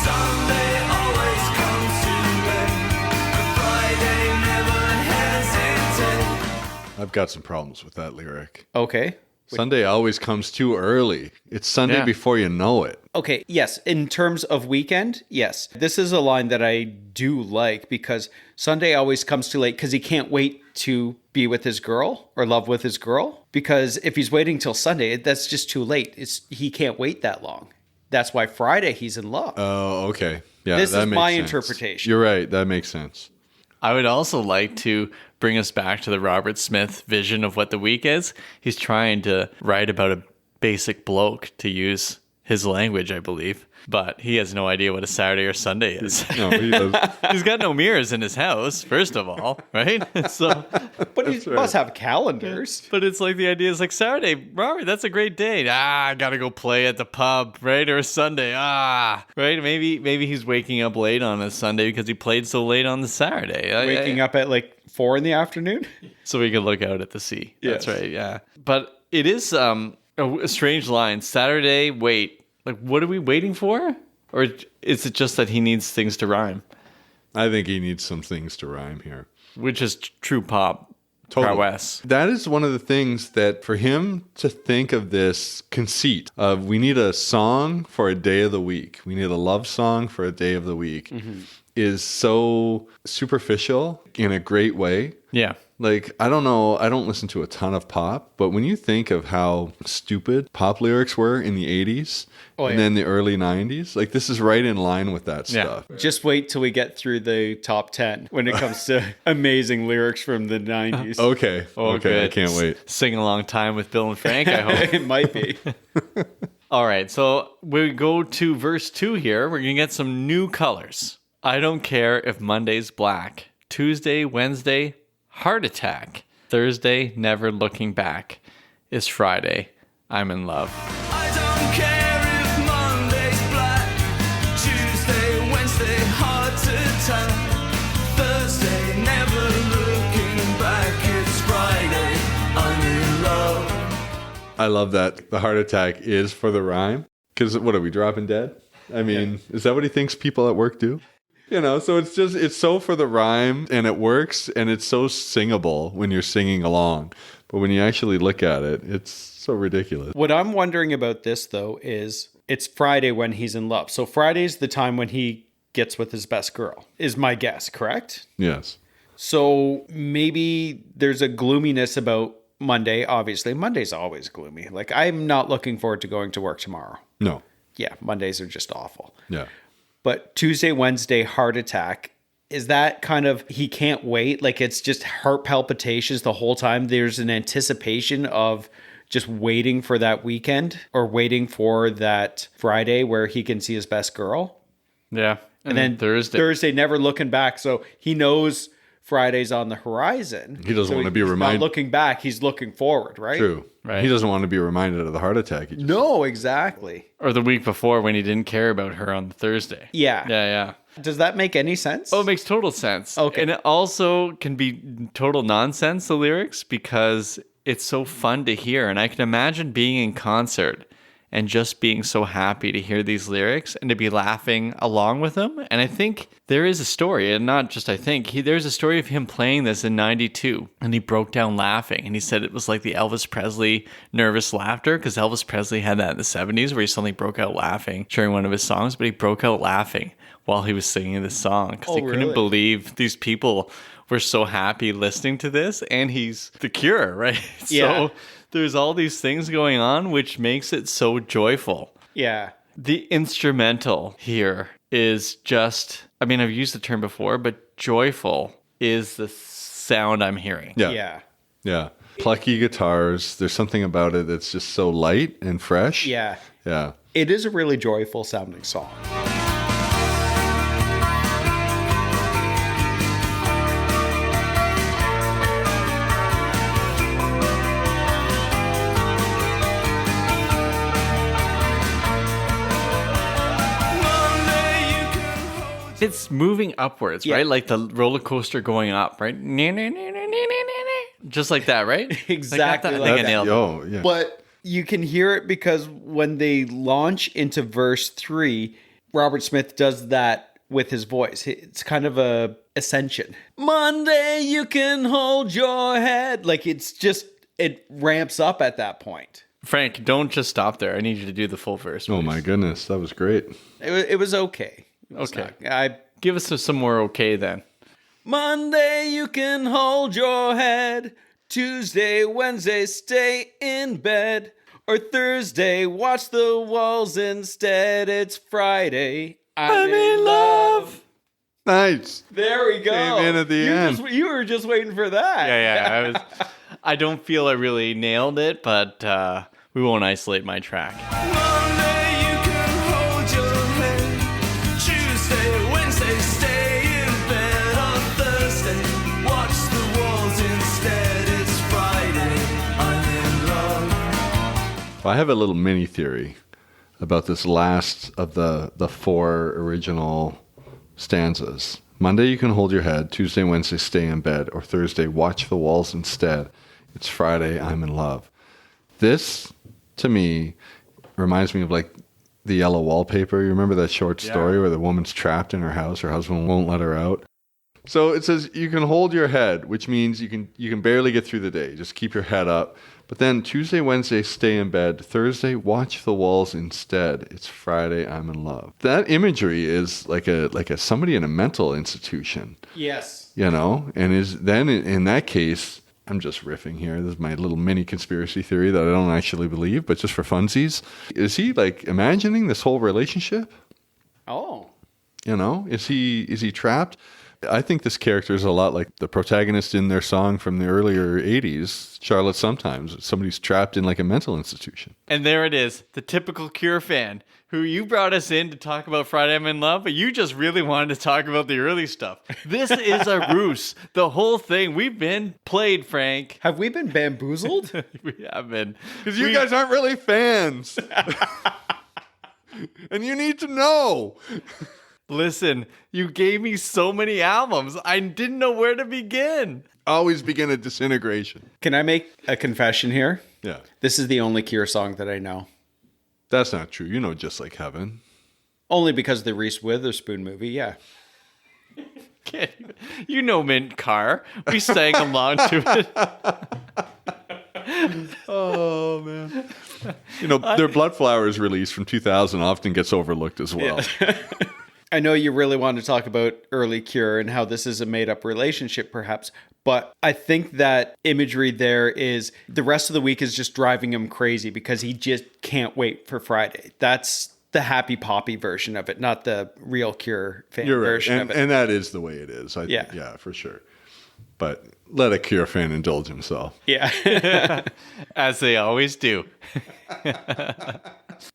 Sunday always comes too late. But Friday never hesitate. I've got some problems with that lyric. Okay. Sunday always comes too early. It's Sunday Yeah. before you know it. Okay, yes. In terms of weekend, yes. This is a line that I do like because Sunday always comes too late because he can't wait to be with his girl or love with his girl. Because if he's waiting till Sunday, that's just too late. He can't wait that long. That's why Friday he's in love. Oh, okay. Yeah, This that is makes my sense. interpretation. You're right. That makes sense. I would also like to bring us back to the Robert Smith vision of what the week is. He's trying to write about a basic bloke, to use his language, I believe. But he has no idea what a Saturday or Sunday is. No, he does. He's got no mirrors in his house, first of all, right? So, But he That's right. must have calendars. but it's like the idea is like Saturday, Robert, that's a great day. I gotta go play at the pub, right? Or Sunday, right? Maybe he's waking up late on a Sunday because he played so late on the Saturday. Waking up at like 4 in the afternoon. so we can look out at the sea. That's Yes. right, yeah. But it is a strange line. Saturday, wait. Like, what are we waiting for? Or is it just that he needs things to rhyme? I think he needs some things to rhyme here. Which is true pop Totally. prowess. That is one of the things that for him to think of this conceit of we need a song for a day of the week, we need a love song for a day of the week, is so superficial in a great way. Yeah. Like, I don't know, I don't listen to a ton of pop, but when you think of how stupid pop lyrics were in the 80s and then the early 90s, like this is right in line with that Yeah. stuff. Just wait till we get through the top 10 when it comes to amazing lyrics from the 90s. Okay. Okay, I good. can't wait. Sing along time with Bill and Frank, I hope. It might be. All right, so we go to verse 2 here. We're going to get some new colors. I don't care if Monday's black. Tuesday, Wednesday, heart attack. Thursday, never looking back. It's Friday. I'm in love. I don't care if Monday's black. Tuesday, Wednesday, heart attack. Thursday, never looking back. It's Friday, I'm in love. I love that the heart attack is for the rhyme. Because what are we, dropping dead? I mean, is that what he thinks people at work do? You know, so it's so for the rhyme and it works and it's so singable when you're singing along. But when you actually look at it, it's so ridiculous. What I'm wondering about this, though, is it's Friday when he's in love. So Friday's the time when he gets with his best girl, is my guess, correct? Yes. So maybe there's a gloominess about Monday. Obviously, Monday's always gloomy. Like, I'm not looking forward to going to work tomorrow. No. Yeah, Mondays are just awful. Yeah. But Tuesday, Wednesday, heart attack. Is that kind of, he can't wait? Like, it's just heart palpitations the whole time. There's an anticipation of just waiting for that weekend or waiting for that Friday where he can see his best girl. Yeah. And then Thursday, never looking back. So he knows Friday's on the horizon. He doesn't want to be he's reminded. not looking back. He's looking forward, right? True. Right. He doesn't want to be reminded of the heart attack. He just- No, exactly. Or the week before when he didn't care about her on the Thursday. Yeah. Yeah. Does that make any sense? Oh, it makes total sense. Okay. And it also can be total nonsense, the lyrics, because it's so fun to hear. And I can imagine being in concert and just being so happy to hear these lyrics and to be laughing along with them. And I think there is a story, and not just I think, there's a story of him playing this in 92, and he broke down laughing, and he said it was like the Elvis Presley nervous laughter, because Elvis Presley had that in the 70s where he suddenly broke out laughing during one of his songs, but he broke out laughing while he was singing this song because he couldn't believe these people were so happy listening to this, and he's the Cure, right? Yeah. So there's all these things going on, which makes it so joyful. Yeah. The instrumental here is just, I mean, I've used the term before, but joyful is the sound I'm hearing. Yeah. Yeah. Yeah. Plucky guitars. There's something about it that's just so light and fresh. Yeah. Yeah. It is a really joyful sounding song. It's moving upwards, Yeah. right? Like the roller coaster going up, right? Just like that, right? Exactly I like think I that. nailed it. Oh, yeah. But you can hear it because when they launch into verse 3, Robert Smith does that with his voice. It's kind of a ascension. Monday, you can hold your head. Like it's just, it ramps up at that point. Frank, don't just stop there. I need you to do the full verse. Oh please. my goodness. That was great. It was okay. It was Okay. not- Give us some more okay then. Monday, you can hold your head. Tuesday, Wednesday, stay in bed. Or Thursday, watch the walls instead. It's Friday, I'm in love. Nice. There we go. Came in at the end. You were just waiting for that. Yeah. I don't feel I really nailed it, but we won't isolate my track. Monday you can hold your head. Tuesday, Wednesday, stay in bed. On Thursday, watch the walls instead. It's Friday, I'm in love. I have a little mini theory about this last of the 4 original stanzas. Monday, you can hold your head. Tuesday, Wednesday, stay in bed. Or Thursday, watch the walls instead. It's Friday, I'm in love. This, to me, reminds me of like the Yellow Wallpaper. You remember that short story where the woman's trapped in her house, her husband won't let her out? So it says you can hold your head, which means you can barely get through the day. Just keep your head up. But then Tuesday, Wednesday, stay in bed. Thursday, watch the walls instead. It's Friday, I'm in love. That imagery is like a somebody in a mental institution, Yes. you know? And is then in that case, I'm just riffing here. This is my little mini conspiracy theory that I don't actually believe, but just for funsies. Is he like imagining this whole relationship? Oh. You know, is he trapped? I think this character is a lot like the protagonist in their song from the earlier 80s, Charlotte Sometimes. Somebody's trapped in like a mental institution. And there it is, the typical Cure fan, who you brought us in to talk about Friday I'm in Love, but you just really wanted to talk about the early stuff. This is a ruse. The whole thing. We've been played, Frank. Have we been bamboozled? We have been. Because you guys aren't really fans. And you need to know. Listen, you gave me so many albums. I didn't know where to begin. Always begin a disintegration. Can I make a confession here? Yeah. This is the only Cure song that I know. That's not true. You know Just Like Heaven. Only because of the Reese Witherspoon movie, yeah. You know Mint Car. We sang along to it. Oh, man. You know, their Blood Flowers release from 2000 often gets overlooked as well. I know you really want to talk about early Cure and how this is a made-up relationship, perhaps, but I think that imagery there is the rest of the week is just driving him crazy because he just can't wait for Friday. That's the happy poppy version of it, not the real Cure fan You're right. version of it. And that is the way it is. Yeah. Yeah, for sure. But let a Cure fan indulge himself. Yeah. As they always do.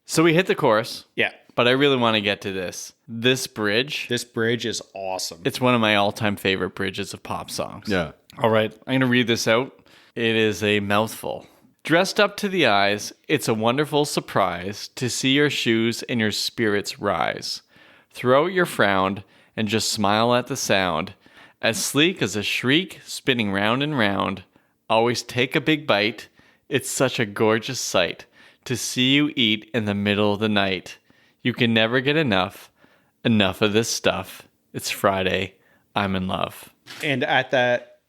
So we hit the chorus. Yeah. But I really want to get to this. This bridge. This bridge is awesome. It's one of my all-time favorite bridges of pop songs. Yeah. All right, I'm going to read this out. It is a mouthful. Dressed up to the eyes, it's a wonderful surprise to see your shoes and your spirits rise. Throw out your frown and just smile at the sound. As sleek as a shriek spinning round and round. Always take a big bite. It's such a gorgeous sight to see you eat in the middle of the night. You can never get enough of this stuff. It's Friday, I'm in love. And at that,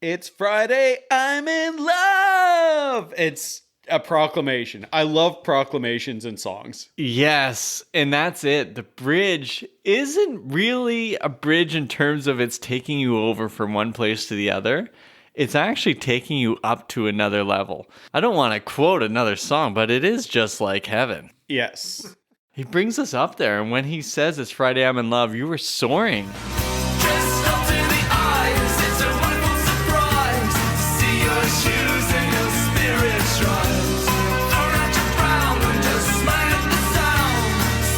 it's Friday, I'm in love. It's a proclamation. I love proclamations in songs. Yes, and that's it. The bridge isn't really a bridge in terms of it's taking you over from one place to the other. It's actually taking you up to another level. I don't want to quote another song, but it is just like heaven. Yes. He brings us up there, and when he says it's Friday, I'm in love, you were soaring. Dressed up to the eyes, it's a wonderful surprise to see your shoes and your spirits rise. Throw out your crown and just smile at the sound.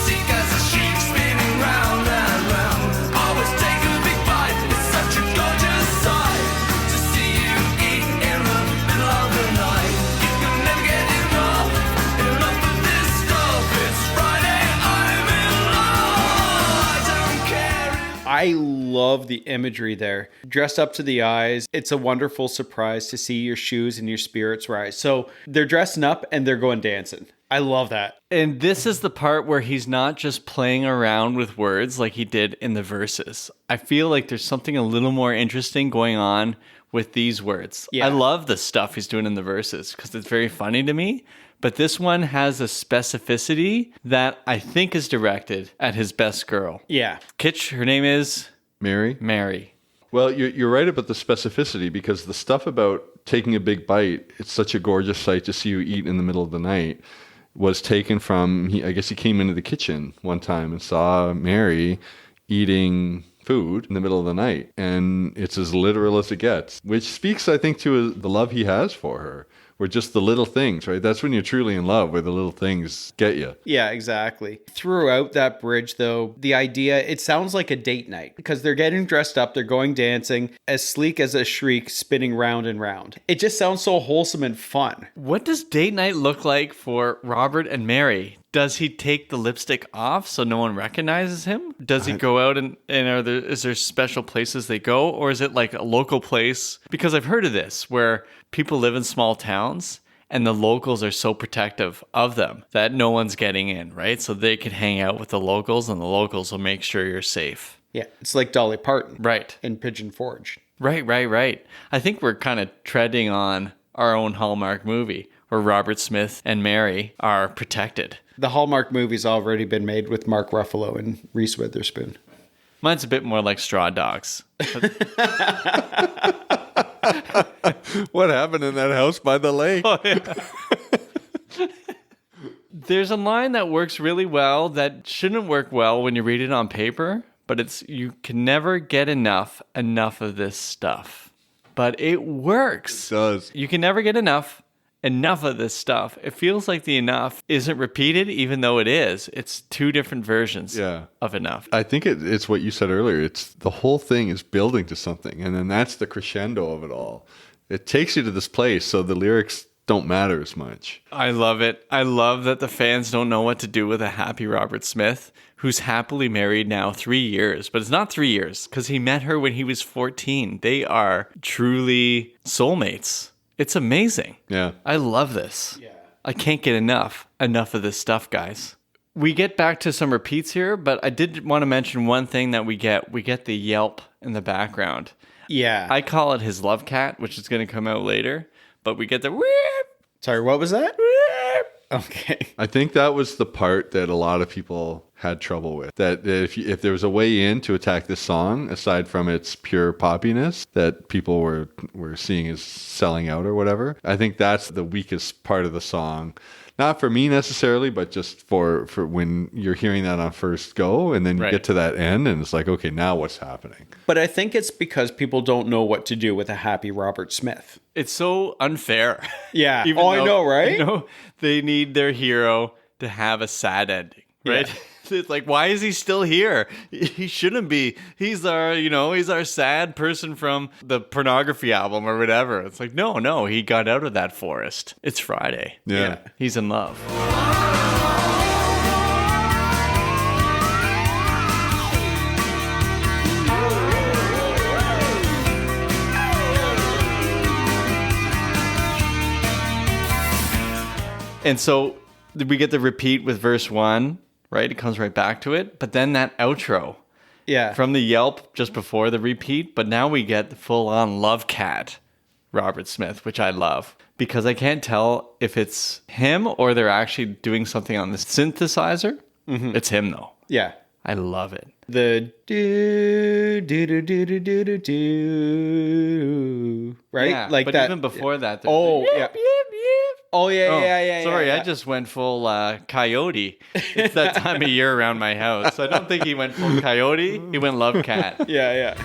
Seek as a sheep spinning round and round. Always take a big bite, it's such a gorgeous sight to see you eat in the middle of the night. You can never get enough of this stuff. It's Friday, I'm in love. I don't care if I love the imagery there. Dressed up to the eyes, it's a wonderful surprise to see your shoes and your spirits rise. So they're dressing up and they're going dancing. I love that. And this is the part where he's not just playing around with words like he did in the verses. I feel like there's something a little more interesting going on with these words. Yeah. I love the stuff he's doing in the verses because it's very funny to me. But this one has a specificity that I think is directed at his best girl. Yeah. Kitch, her name is Mary? Mary. Well, you're right about the specificity, because the stuff about taking a big bite, it's such a gorgeous sight to see you eat in the middle of the night, was taken from, I guess he came into the kitchen one time and saw Mary eating food in the middle of the night. And it's as literal as it gets, which speaks, I think, to the love he has for her. Where just the little things, right? That's when you're truly in love, where the little things get you. Yeah, exactly. Throughout that bridge, though, the idea, it sounds like a date night because they're getting dressed up, they're going dancing, as sleek as a shriek, spinning round and round. It just sounds so wholesome and fun. What does date night look like for Robert and Mary? Does he take the lipstick off so no one recognizes him? Does he go out and is there special places they go? Or is it like a local place? Because I've heard of this where people live in small towns and the locals are so protective of them that no one's getting in, right? So they can hang out with the locals and the locals will make sure you're safe. Yeah, it's like Dolly Parton. Right. In Pigeon Forge. Right. I think we're kind of treading on our own Hallmark movie where Robert Smith and Mary are protected. The Hallmark movie's already been made with Mark Ruffalo and Reese Witherspoon. Mine's a bit more like Straw Dogs. What happened in that house by the lake? Oh, yeah. There's a line that works really well that shouldn't work well when you read it on paper, but it's you can never get enough of this stuff. But it works. It does. You can never get enough of this stuff. It feels like the enough isn't repeated, even though it is. It's two different versions of enough. I think it's what you said earlier. It's the whole thing is building to something, and then that's the crescendo of it all. It takes you to this place, so the lyrics don't matter as much. I love it. I love that the fans don't know what to do with a happy Robert Smith, who's happily married now 3 years. But it's not 3 years, because he met her when he was 14. They are truly soulmates. It's amazing. Yeah. I love this. Yeah. I can't get enough of this stuff, guys. We get back to some repeats here, but I did want to mention one thing that we get. We get the yelp in the background. Yeah. I call it his love cat, which is going to come out later, but we get the whip. Sorry, what was that? Okay. I think that was the part that a lot of people had trouble with. That if there was a way in to attack this song, aside from its pure poppiness, that people were seeing as selling out or whatever, I think that's the weakest part of the song. Not for me necessarily, but just for when you're hearing that on first go, and then you get to that end, and it's like, okay, now what's happening? But I think it's because people don't know what to do with a happy Robert Smith. It's so unfair. Yeah. Even I though, know, right? You know, they need their hero to have a sad ending, right? Yeah. It's like, why is he still here? He shouldn't be. He's our sad person from the pornography album or whatever. It's like, no, he got out of that forest. It's Friday. Yeah. He's in love. And so we get the repeat with verse 1, right? It comes right back to it. But then that outro Yeah. from the Yelp just before the repeat. But now we get the full-on Love Cat Robert Smith, which I love. Because I can't tell if it's him or they're actually doing something on the synthesizer. It's him, though. Yeah. I love it. The do, right? Yeah, like but that. even before that. there's Oh, the yeah. yip, yip, yip. Oh, yeah, Oh, yeah. sorry, yeah. I just went full coyote. It's that time of year around my house. I don't think he went full coyote. He went Love Cat. Yeah.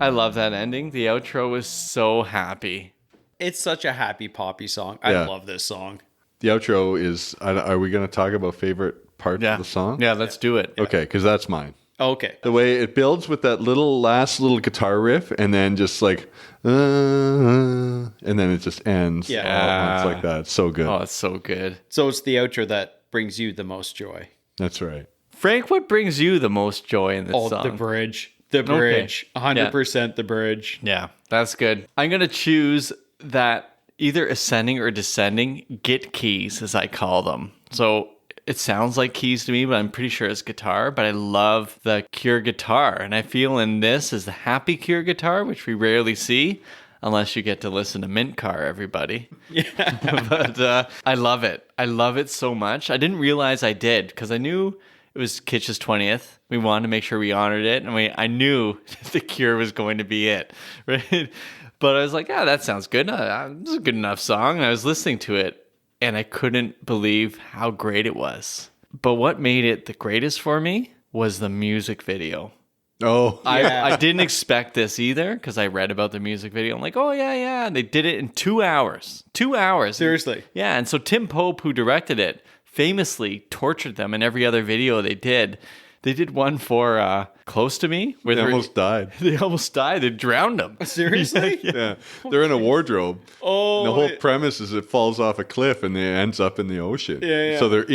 I love that ending. The outro was so happy. It's such a happy poppy song. I Yeah. love this song. The outro is, are we going to talk about favorite parts of the song? Yeah, let's do it. Okay, because that's mine. Okay. The way it builds with that last little guitar riff and then just like, and then it just ends. Yeah. all at once like that. It's so good. Oh, it's so good. So it's the outro that brings you the most joy. That's right. Frank, what brings you the most joy in this song? The bridge. The bridge. 100% the bridge. Yeah, that's good. I'm going to choose that either ascending or descending git keys, as I call them. So it sounds like keys to me, but I'm pretty sure it's guitar. But I love the Cure guitar. And I feel in this is the happy Cure guitar, which we rarely see unless you get to listen to Mint Car, everybody. Yeah. But I love it. I love it so much. I didn't realize I did because I knew it was Kitch's 20th. We wanted to make sure we honored it. And I knew the Cure was going to be it, right? But I was like, that sounds good. This is a good enough song. And I was listening to it, and I couldn't believe how great it was. But what made it the greatest for me was the music video. Oh, I didn't expect this either because I read about the music video. I'm like, oh, yeah. And they did it in 2 hours. 2 hours. Seriously. Yeah. And so Tim Pope, who directed it, famously tortured them in every other video they did. They did one for Close to Me. Where they almost died. They almost died. They drowned them. Seriously? Yeah. They're in a wardrobe. Oh. And the whole premise is it falls off a cliff and it ends up in the ocean. Yeah. So they're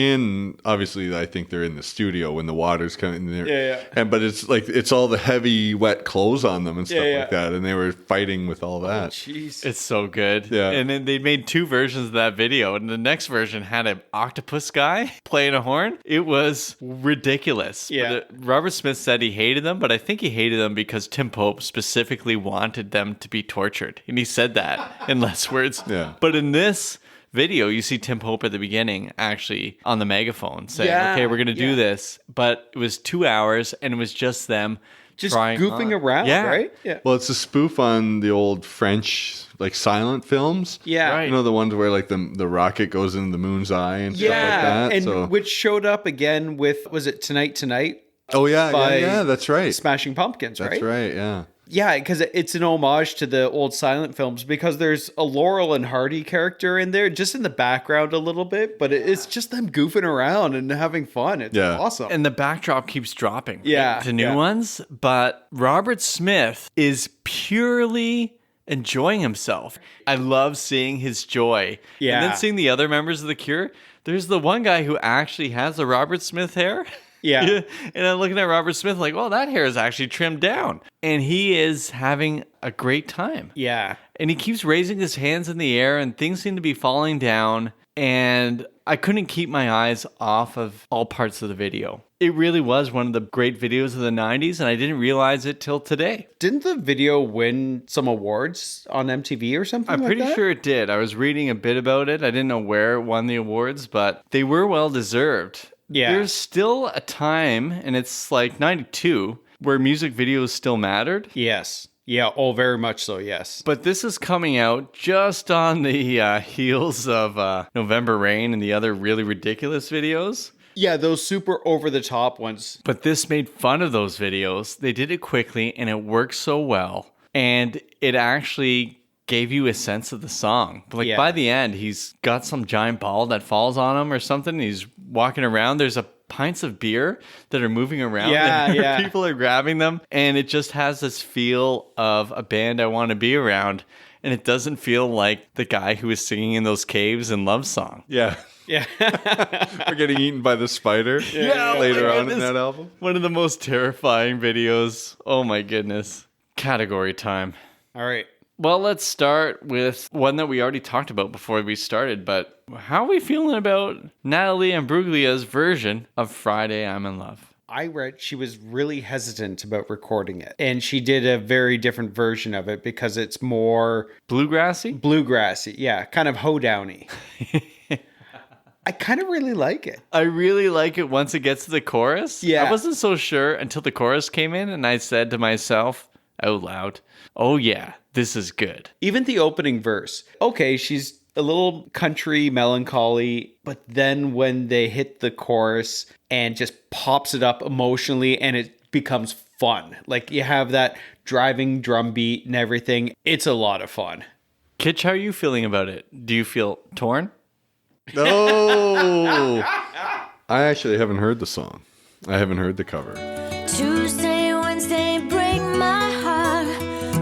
obviously, I think they're in the studio when the water's coming in there. Yeah. But it's like, it's all the heavy, wet clothes on them and stuff like that. And they were fighting with all that. Jeez. It's so good. Yeah. And then they made 2 versions of that video. And the next version had an octopus guy playing a horn. It was ridiculous. Yeah. But Robert Smith said he hated them, but I think he hated them because Tim Pope specifically wanted them to be tortured. And he said that in less words. Yeah. But in this video, you see Tim Pope at the beginning actually on the megaphone saying, okay, we're going to do this. But it was 2 hours and it was just them Just trying goofing around, right? Yeah. Well, it's a spoof on the old French, like silent films. Yeah. Right. You know, the ones where like the rocket goes into the moon's eye and stuff like Yeah. that. And so. which showed up again with, was it Tonight? Oh, yeah. by Yeah, that's right. Smashing Pumpkins, right? That's right, yeah. Yeah, because it's an homage to the old silent films because there's a Laurel and Hardy character in there, just in the background a little bit, but it's just them goofing around and having fun. It's awesome. And the backdrop keeps dropping. Yeah, To new yeah. ones. But Robert Smith is purely enjoying himself. I love seeing his joy. Yeah. And then seeing the other members of The Cure. There's the one guy who actually has the Robert Smith hair. Yeah. And I'm looking at Robert Smith like, well, that hair is actually trimmed down. And he is having a great time. Yeah. And he keeps raising his hands in the air and things seem to be falling down. And I couldn't keep my eyes off of all parts of the video. It really was one of the great videos of the 90s, and I didn't realize it till today. Didn't the video win some awards on MTV or something I'm like pretty that? sure it did. I was reading a bit about it. I didn't know where it won the awards, but they were well deserved. Yeah. There's still a time, and it's like 92, where music videos still mattered. Yes. Yeah. Oh, very much so. Yes. But this is coming out just on the heels of November Rain and the other really ridiculous videos. Yeah, those super over the top ones. But this made fun of those videos. They did it quickly, and it worked so well. And it actually gave you a sense of the song. Like by the end, he's got some giant ball that falls on him or something. He's walking around. There's a pints of beer that are moving around. Yeah, and yeah. People are grabbing them. And it just has this feel of a band I want to be around. And it doesn't feel like the guy who was singing in those caves in Love Song. Yeah. Yeah. We're getting eaten by the spider later on in that album. One of the most terrifying videos. Oh my goodness. Category time. All right. Well, let's start with one that we already talked about before we started, but how are we feeling about Natalie Imbruglia's version of Friday I'm in Love? I read she was really hesitant about recording it, and she did a very different version of it because it's more Bluegrassy? bluegrassy. Yeah, kind of hoedowny. I kind of really like it. I really like it once it gets to the chorus. Yeah. I wasn't so sure until the chorus came in, and I said to myself out loud, oh yeah, this is good. Even the opening verse. Okay, she's a little country melancholy, but then when they hit the chorus and just pops it up emotionally and it becomes fun. Like you have that driving drum beat and everything. It's a lot of fun. Kitch, how are you feeling about it? Do you feel torn? No. I actually haven't heard the song. I haven't heard the cover. Tuesday, Wednesday, break my heart.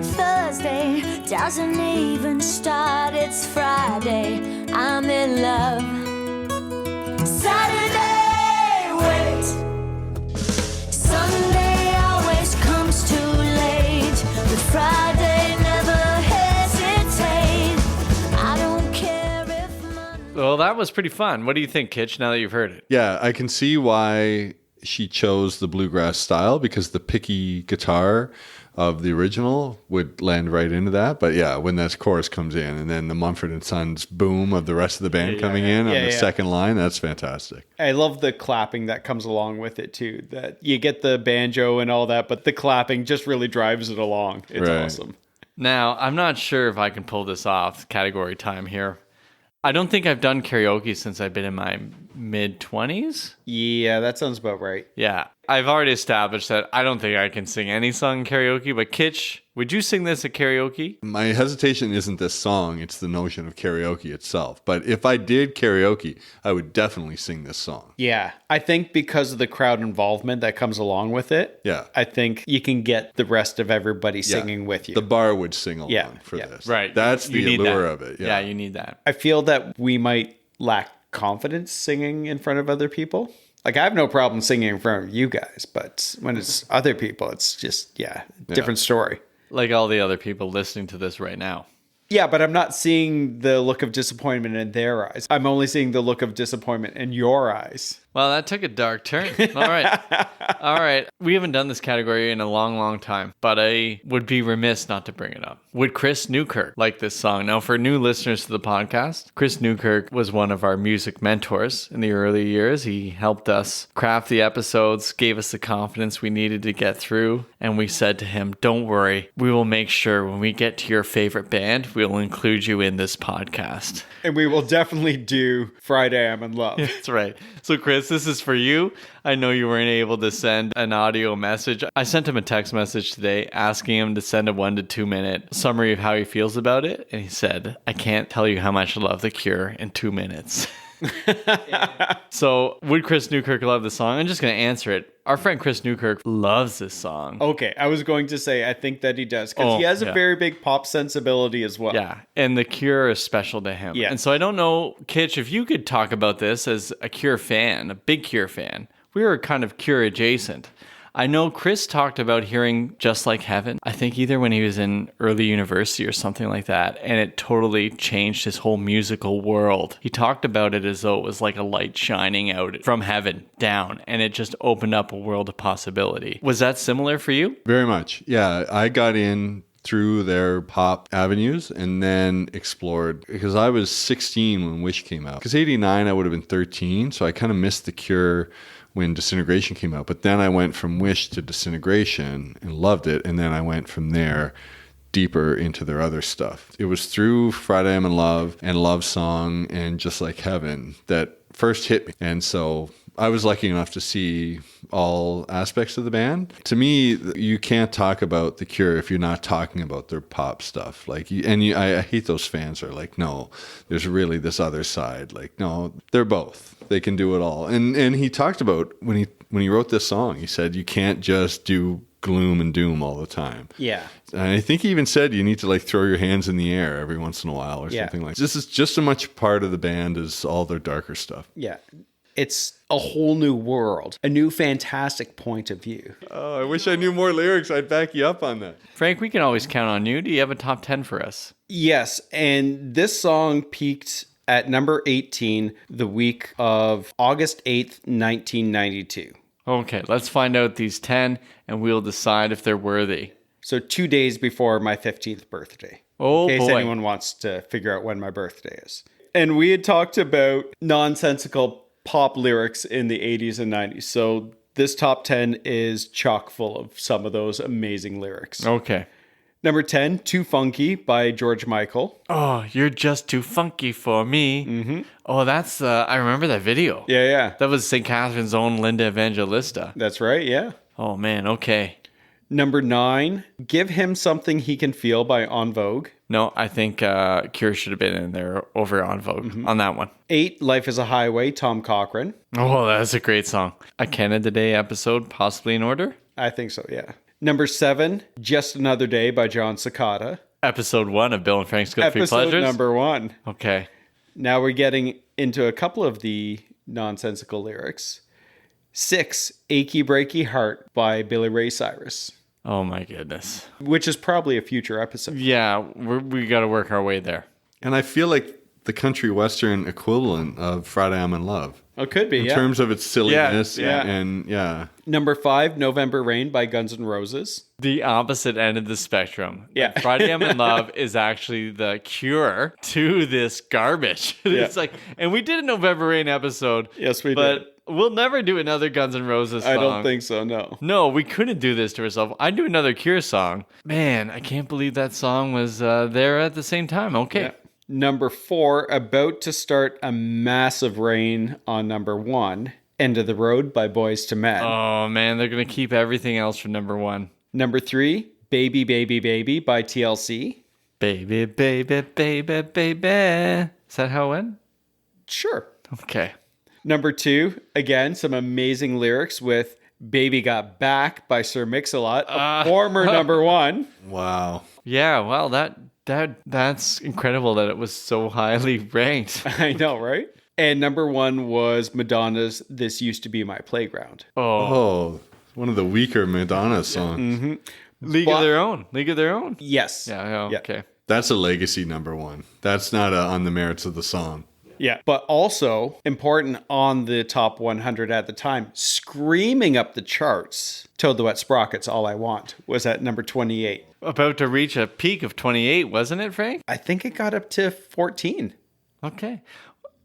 Thursday doesn't even start. It's Friday, I'm in love. Saturday, wait. Sunday always comes too late. But Friday never hesitate. I don't care if Monday. Well, that was pretty fun. What do you think, Kitch, now that you've heard it? Yeah, I can see why she chose the bluegrass style because the picky guitar of the original would land right into that. But yeah, when that chorus comes in and then the Mumford & Sons boom of the rest of the band coming in on the second line, that's fantastic. I love the clapping that comes along with it too. That you get the banjo and all that, but the clapping just really drives it along. It's Right. awesome. Now, I'm not sure if I can pull this off, category time here. I don't think I've done karaoke since I've been in my mid-20s. Yeah, that sounds about right. Yeah, I've already established that I don't think I can sing any song in karaoke, but Kitch, would you sing this at karaoke? My hesitation isn't this song, it's the notion of karaoke itself. But if I did karaoke, I would definitely sing this song. Yeah, I think because of the crowd involvement that comes along with it, Yeah. I think you can get the rest of everybody singing with you. The bar would sing along Yeah, for yeah. this. Right. That's You the need allure that. of it. Yeah, you need that. I feel that we might lack confidence singing in front of other people. Like, I have no problem singing in front of you guys, but when it's other people, it's just, different story. Like all the other people listening to this right now. Yeah, but I'm not seeing the look of disappointment in their eyes. I'm only seeing the look of disappointment in your eyes. Well, that took a dark turn. All right. All right. We haven't done this category in a long, long time, but I would be remiss not to bring it up. Would Chris Newkirk like this song? Now, for new listeners to the podcast, Chris Newkirk was one of our music mentors in the early years. He helped us craft the episodes, gave us the confidence we needed to get through. And we said to him, don't worry, we will make sure when we get to your favorite band, we'll include you in this podcast. And we will definitely do Friday I'm in Love. That's right. So, Chris, this is for you. I know you weren't able to send an audio message. I sent him a text message today asking him to send a 1 to 2 minute summary of how he feels about it. And he said, I can't tell you how much I love The Cure in 2 minutes. So, would Chris Newkirk love the song? I'm just going to answer it. Our friend Chris Newkirk loves this song. Okay, I was going to say, I think that he does, because he has a very big pop sensibility as well. Yeah, and The Cure is special to him. Yeah. And so I don't know, Kitch, if you could talk about this as a Cure fan, a big Cure fan. We were kind of Cure adjacent. I know Chris talked about hearing Just Like Heaven, I think either when he was in early university or something like that, and it totally changed his whole musical world. He talked about it as though it was like a light shining out from heaven down, and it just opened up a world of possibility. Was that similar for you? Very much. Yeah, I got in through their pop avenues and then explored because I was 16 when Wish came out. Because 89, I would have been 13, so I kind of missed The Cure when Disintegration came out. But then I went from Wish to Disintegration and loved it. And then I went from there deeper into their other stuff. It was through Friday I'm in Love and Love Song and Just Like Heaven that first hit me. And so I was lucky enough to see all aspects of the band. To me, you can't talk about The Cure if you're not talking about their pop stuff. I hate those fans who are like, no, there's really this other side. Like, no, they're both. They can do it all. And he talked about when he wrote this song, he said you can't just do gloom and doom all the time. Yeah. And I think he even said you need to like throw your hands in the air every once in a while or something like that. This is just as much part of the band as all their darker stuff. Yeah. It's a whole new world, a new fantastic point of view. Oh, I wish I knew more lyrics. I'd back you up on that. Frank, we can always count on you. Do you have a top 10 for us? Yes, and this song peaked at number 18 the week of August 8th, 1992. Okay, let's find out these 10 and we'll decide if they're worthy. So 2 days before my 15th birthday. Oh, in case boy. anyone wants to figure out when my birthday is. And we had talked about nonsensical pop lyrics in the 80s and 90s. So this top 10 is chock full of some of those amazing lyrics. Okay. Number 10, Too Funky by George Michael. Oh, you're just too funky for me. Mm-hmm. Oh, that's, I remember that video. Yeah. That was St. Catherine's own Linda Evangelista. That's right, yeah. Oh, man, okay. Number 9, Give Him Something He Can Feel by En Vogue. No, I think Cure should have been in there over on Vogue on that one. 8, Life is a Highway, Tom Cochrane. Oh, that's a great song. A Canada Day episode, possibly in order? I think so, yeah. Number 7, Just Another Day by John Cicada. Episode 1 of Bill and Frank's Guilty Episode Pleasures? number 1. Okay. Now we're getting into a couple of the nonsensical lyrics. 6, Achy Breaky Heart by Billy Ray Cyrus, Oh, my goodness. which is probably a future episode. Yeah, we got to work our way there. And I feel like the country western equivalent of Friday I'm in Love. Oh, could be, In yeah. terms of its silliness Yeah. and yeah. Number 5, November Rain by Guns N' Roses. The opposite end of the spectrum. Yeah. Friday I'm in Love is actually the cure to this garbage. It's like, and we did a November Rain episode. Yes, we but did. we'll never do another Guns N' Roses song. I don't think so, no. No, we couldn't do this to ourselves. I'd do another Cure song. Man, I can't believe that song was there at the same time. Okay. Yeah. Number 4, about to start a massive rain on number 1, End of the Road by Boys to Men. Oh, man, they're going to keep everything else for number 1. Number 3, Baby Baby Baby by TLC. Baby, baby, baby, baby. Is that how it went? Sure. Okay. Number 2, again, some amazing lyrics with Baby Got Back by Sir Mix-a-Lot, a former number 1. Wow. Yeah, well, that's incredible that it was so highly ranked. I know, right? And number 1 was Madonna's This Used to Be My Playground. Oh, one of the weaker Madonna songs. League of Their Own. League of Their Own. Yes. Yeah, Yeah. okay. That's a legacy number 1. That's not on the merits of the song. Yeah. But also important on the top 100 at the time, screaming up the charts, Toad the Wet Sprockets, All I Want, was at number 28. About to reach a peak of 28, wasn't it, Frank? I think it got up to 14. Okay.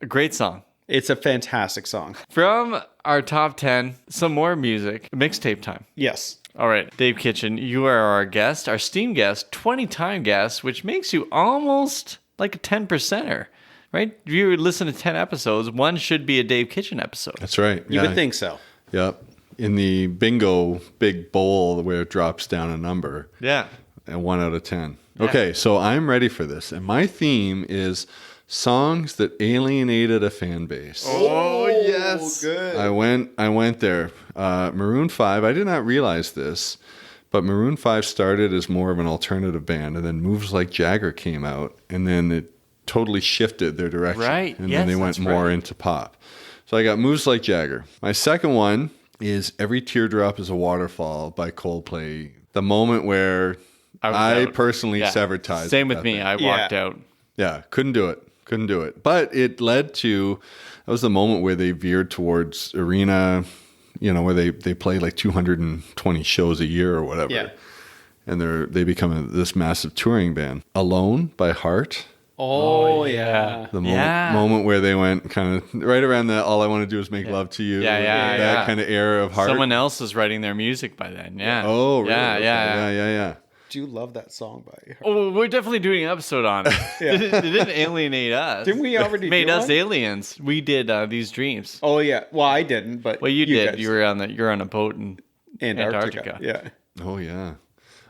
A great song. It's a fantastic song. From our top 10, some more music. Mixtape time. Yes. All right, Dave Kitchen, you are our guest, our esteemed guest, 20-time guest, which makes you almost like a 10%er, right? If you listen to 10 episodes, one should be a Dave Kitchen episode. That's right. You would think so. Yep. In the bingo big bowl where it drops down a number. Yeah. And 1 out of 10. Okay, so I'm ready for this. And my theme is songs that alienated a fan base. Oh, yes. Good. I went there. Maroon 5, I did not realize this, but Maroon 5 started as more of an alternative band, and then Moves Like Jagger came out, and then it totally shifted their direction. Right. And Yes, then they went that's more right. into pop. So I got Moves Like Jagger. My second one is Every Teardrop is a Waterfall by Coldplay. The moment where I out. personally severed ties. Same with that me. thing. I walked out. Yeah, couldn't do it. But it led to, that was the moment where they veered towards arena, where they play like 220 shows a year or whatever. Yeah. And they become this massive touring band. Alone by Heart. Oh, yeah. The moment where they went kind of right around the All I Want to Do Is Make Love to You. Yeah. That kind of era of Heart. Someone else was writing their music by then. Yeah. Oh, really? Yeah, Okay. yeah. Yeah. do love that song by heart. Oh, we're definitely doing an episode on it. Yeah. It didn't alienate us. Didn't we already made do us one? aliens? We did These Dreams. Oh yeah. Well, I didn't, but Well, you did. guys- You're on a boat in Antarctica. Yeah. Oh, yeah.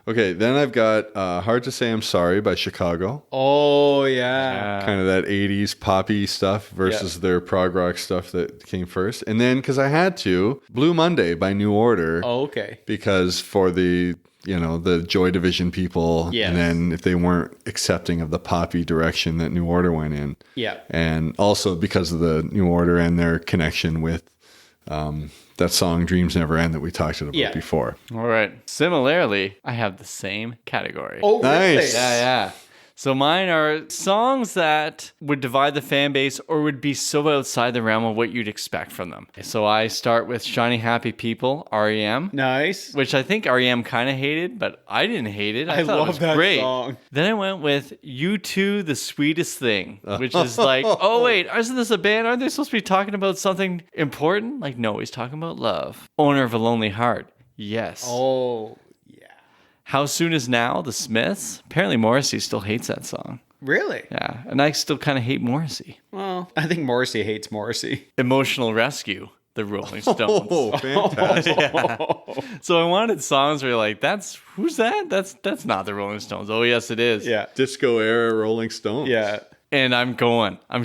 Okay, then I've got Hard to Say I'm Sorry by Chicago. Oh yeah. Kind of that 80s poppy stuff versus their prog rock stuff that came first. And then, because I had to, Blue Monday by New Order. Oh, okay. Because for the Joy Division people, Yes. and then if they weren't accepting of the poppy direction that New Order went in. Yeah. And also because of the New Order and their connection with that song Dreams Never End that we talked about before. All right. Similarly, I have the same category. Oh, really? Nice. Yeah. So mine are songs that would divide the fan base or would be so outside the realm of what you'd expect from them. So I start with Shiny Happy People, REM. Nice. Which I think REM kind of hated, but I didn't hate it. I thought it love was that great. song. Then I went with U2, The Sweetest Thing, which is like, oh wait, isn't this a band? Aren't they supposed to be talking about something important? Like, no, he's talking about love. Owner of a Lonely Heart. Yes. Oh, yeah. How Soon Is Now, The Smiths. Apparently Morrissey still hates that song. Really? Yeah, and I still kind of hate Morrissey. Well, I think Morrissey hates Morrissey. Emotional Rescue, The Rolling Stones. Oh, fantastic. So I wanted songs where you're like, who's that? That's not the Rolling Stones. Oh yes, it is. Yeah. Disco era Rolling Stones. Yeah. And I'm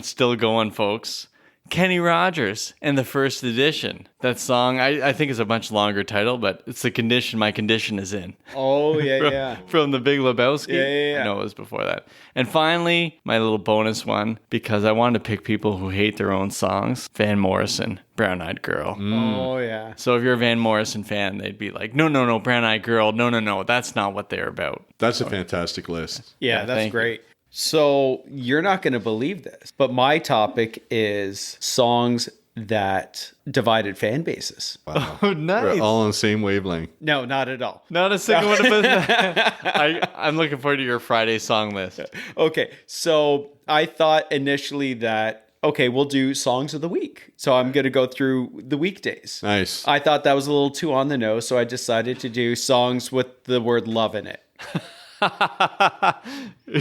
still going, folks. Kenny Rogers and the First Edition. That song, I think is a much longer title, but it's The Condition My Condition Is In. Oh, yeah. From The Big Lebowski. Yeah. I know it was before that. And finally, my little bonus one, because I wanted to pick people who hate their own songs. Van Morrison, Brown Eyed Girl. Oh, yeah. So if you're a Van Morrison fan, they'd be like, no, Brown Eyed Girl. No, that's not what they're about. That's a fantastic list. Yeah, that's thank great. So you're not going to believe this, but my topic is songs that divided fan bases. Wow. Oh, nice. We're all on the same wavelength. No, not at all. Not a single one of us. I'm looking forward to your Friday song list. Okay, so I thought initially that, okay, we'll do songs of the week. So I'm going to go through the weekdays. Nice. I thought that was a little too on the nose, so I decided to do songs with the word love in it.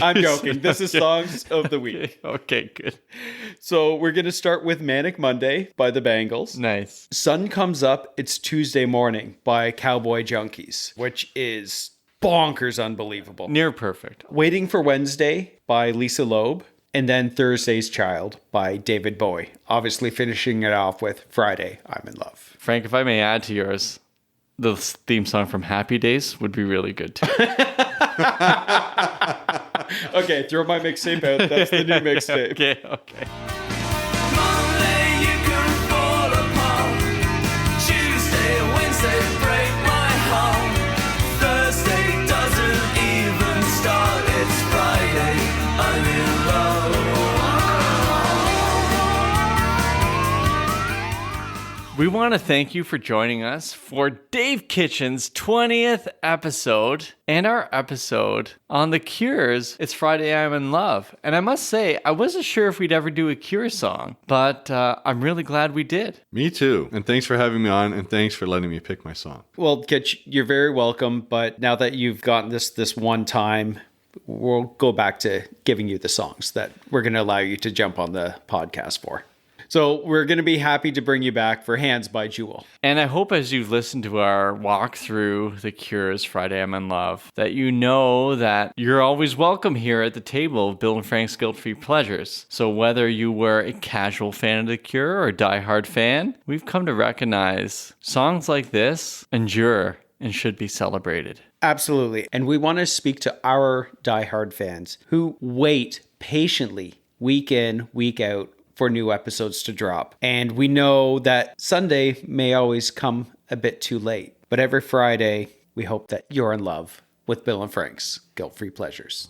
I'm joking. This is songs of the week. Okay, good. So we're going to start with Manic Monday by the Bangles. Nice. Sun Comes Up, It's Tuesday Morning by Cowboy Junkies, which is bonkers unbelievable. Near perfect. Waiting for Wednesday by Lisa Loeb. And then Thursday's Child by David Bowie. Obviously finishing it off with Friday, I'm in Love. Frank, if I may add to yours, the theme song from Happy Days would be really good too. Okay, throw my mixtape out. That's the new mixtape. Okay. Monday you can fall apart. Tuesday, Wednesday break my heart. Thursday doesn't even start. It's Friday, I'm in love. We want to thank you for joining us for Dave Kitchen's 20th episode and our episode on The Cure's It's Friday, I'm in Love. And I must say, I wasn't sure if we'd ever do a Cure song, but I'm really glad we did. Me too. And thanks for having me on, and thanks for letting me pick my song. Well, Kitch, you're very welcome. But now that you've gotten this one time, we'll go back to giving you the songs that we're going to allow you to jump on the podcast for. So we're going to be happy to bring you back for Hands by Jewel. And I hope as you've listened to our walk through The Cure's Friday I'm in Love, that you know that you're always welcome here at the table of Bill and Frank's Guilt-Free Pleasures. So whether you were a casual fan of The Cure or a diehard fan, we've come to recognize songs like this endure and should be celebrated. Absolutely. And we want to speak to our diehard fans who wait patiently week in, week out for new episodes to drop. And we know that Sunday may always come a bit too late, but every Friday, we hope that you're in love with Bill and Frank's Guilt-Free Pleasures.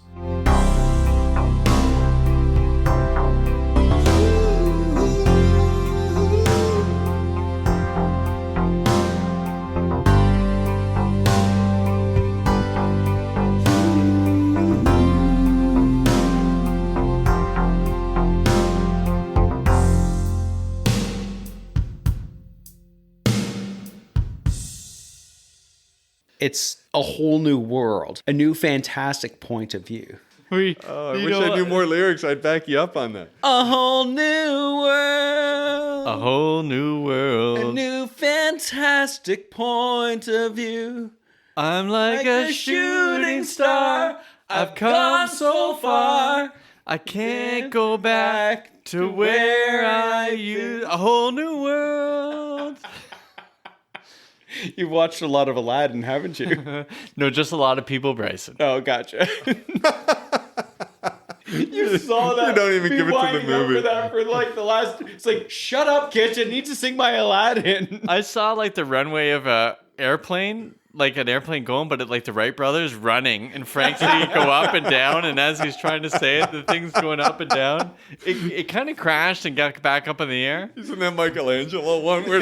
It's a whole new world, a new fantastic point of view. I wish I knew more lyrics. I'd back you up on that. A whole new world. A whole new world. A new fantastic point of view. I'm like a shooting star. I've come so far. I can't go back to where I used. A whole new world. You've watched a lot of Aladdin, haven't you? No, just a lot of people, Bryson. Oh, gotcha. You saw that. You don't even me give it to the winding up movie. For that for like the last. It's like, shut up, Kitch. I need to sing my Aladdin. I saw like the runway of a airplane, like an airplane going, but like the Wright brothers running, and Frank Lee go up and down, and as he's trying to say it, the thing's going up and down. It kind of crashed and got back up in the air. Isn't that Michelangelo one where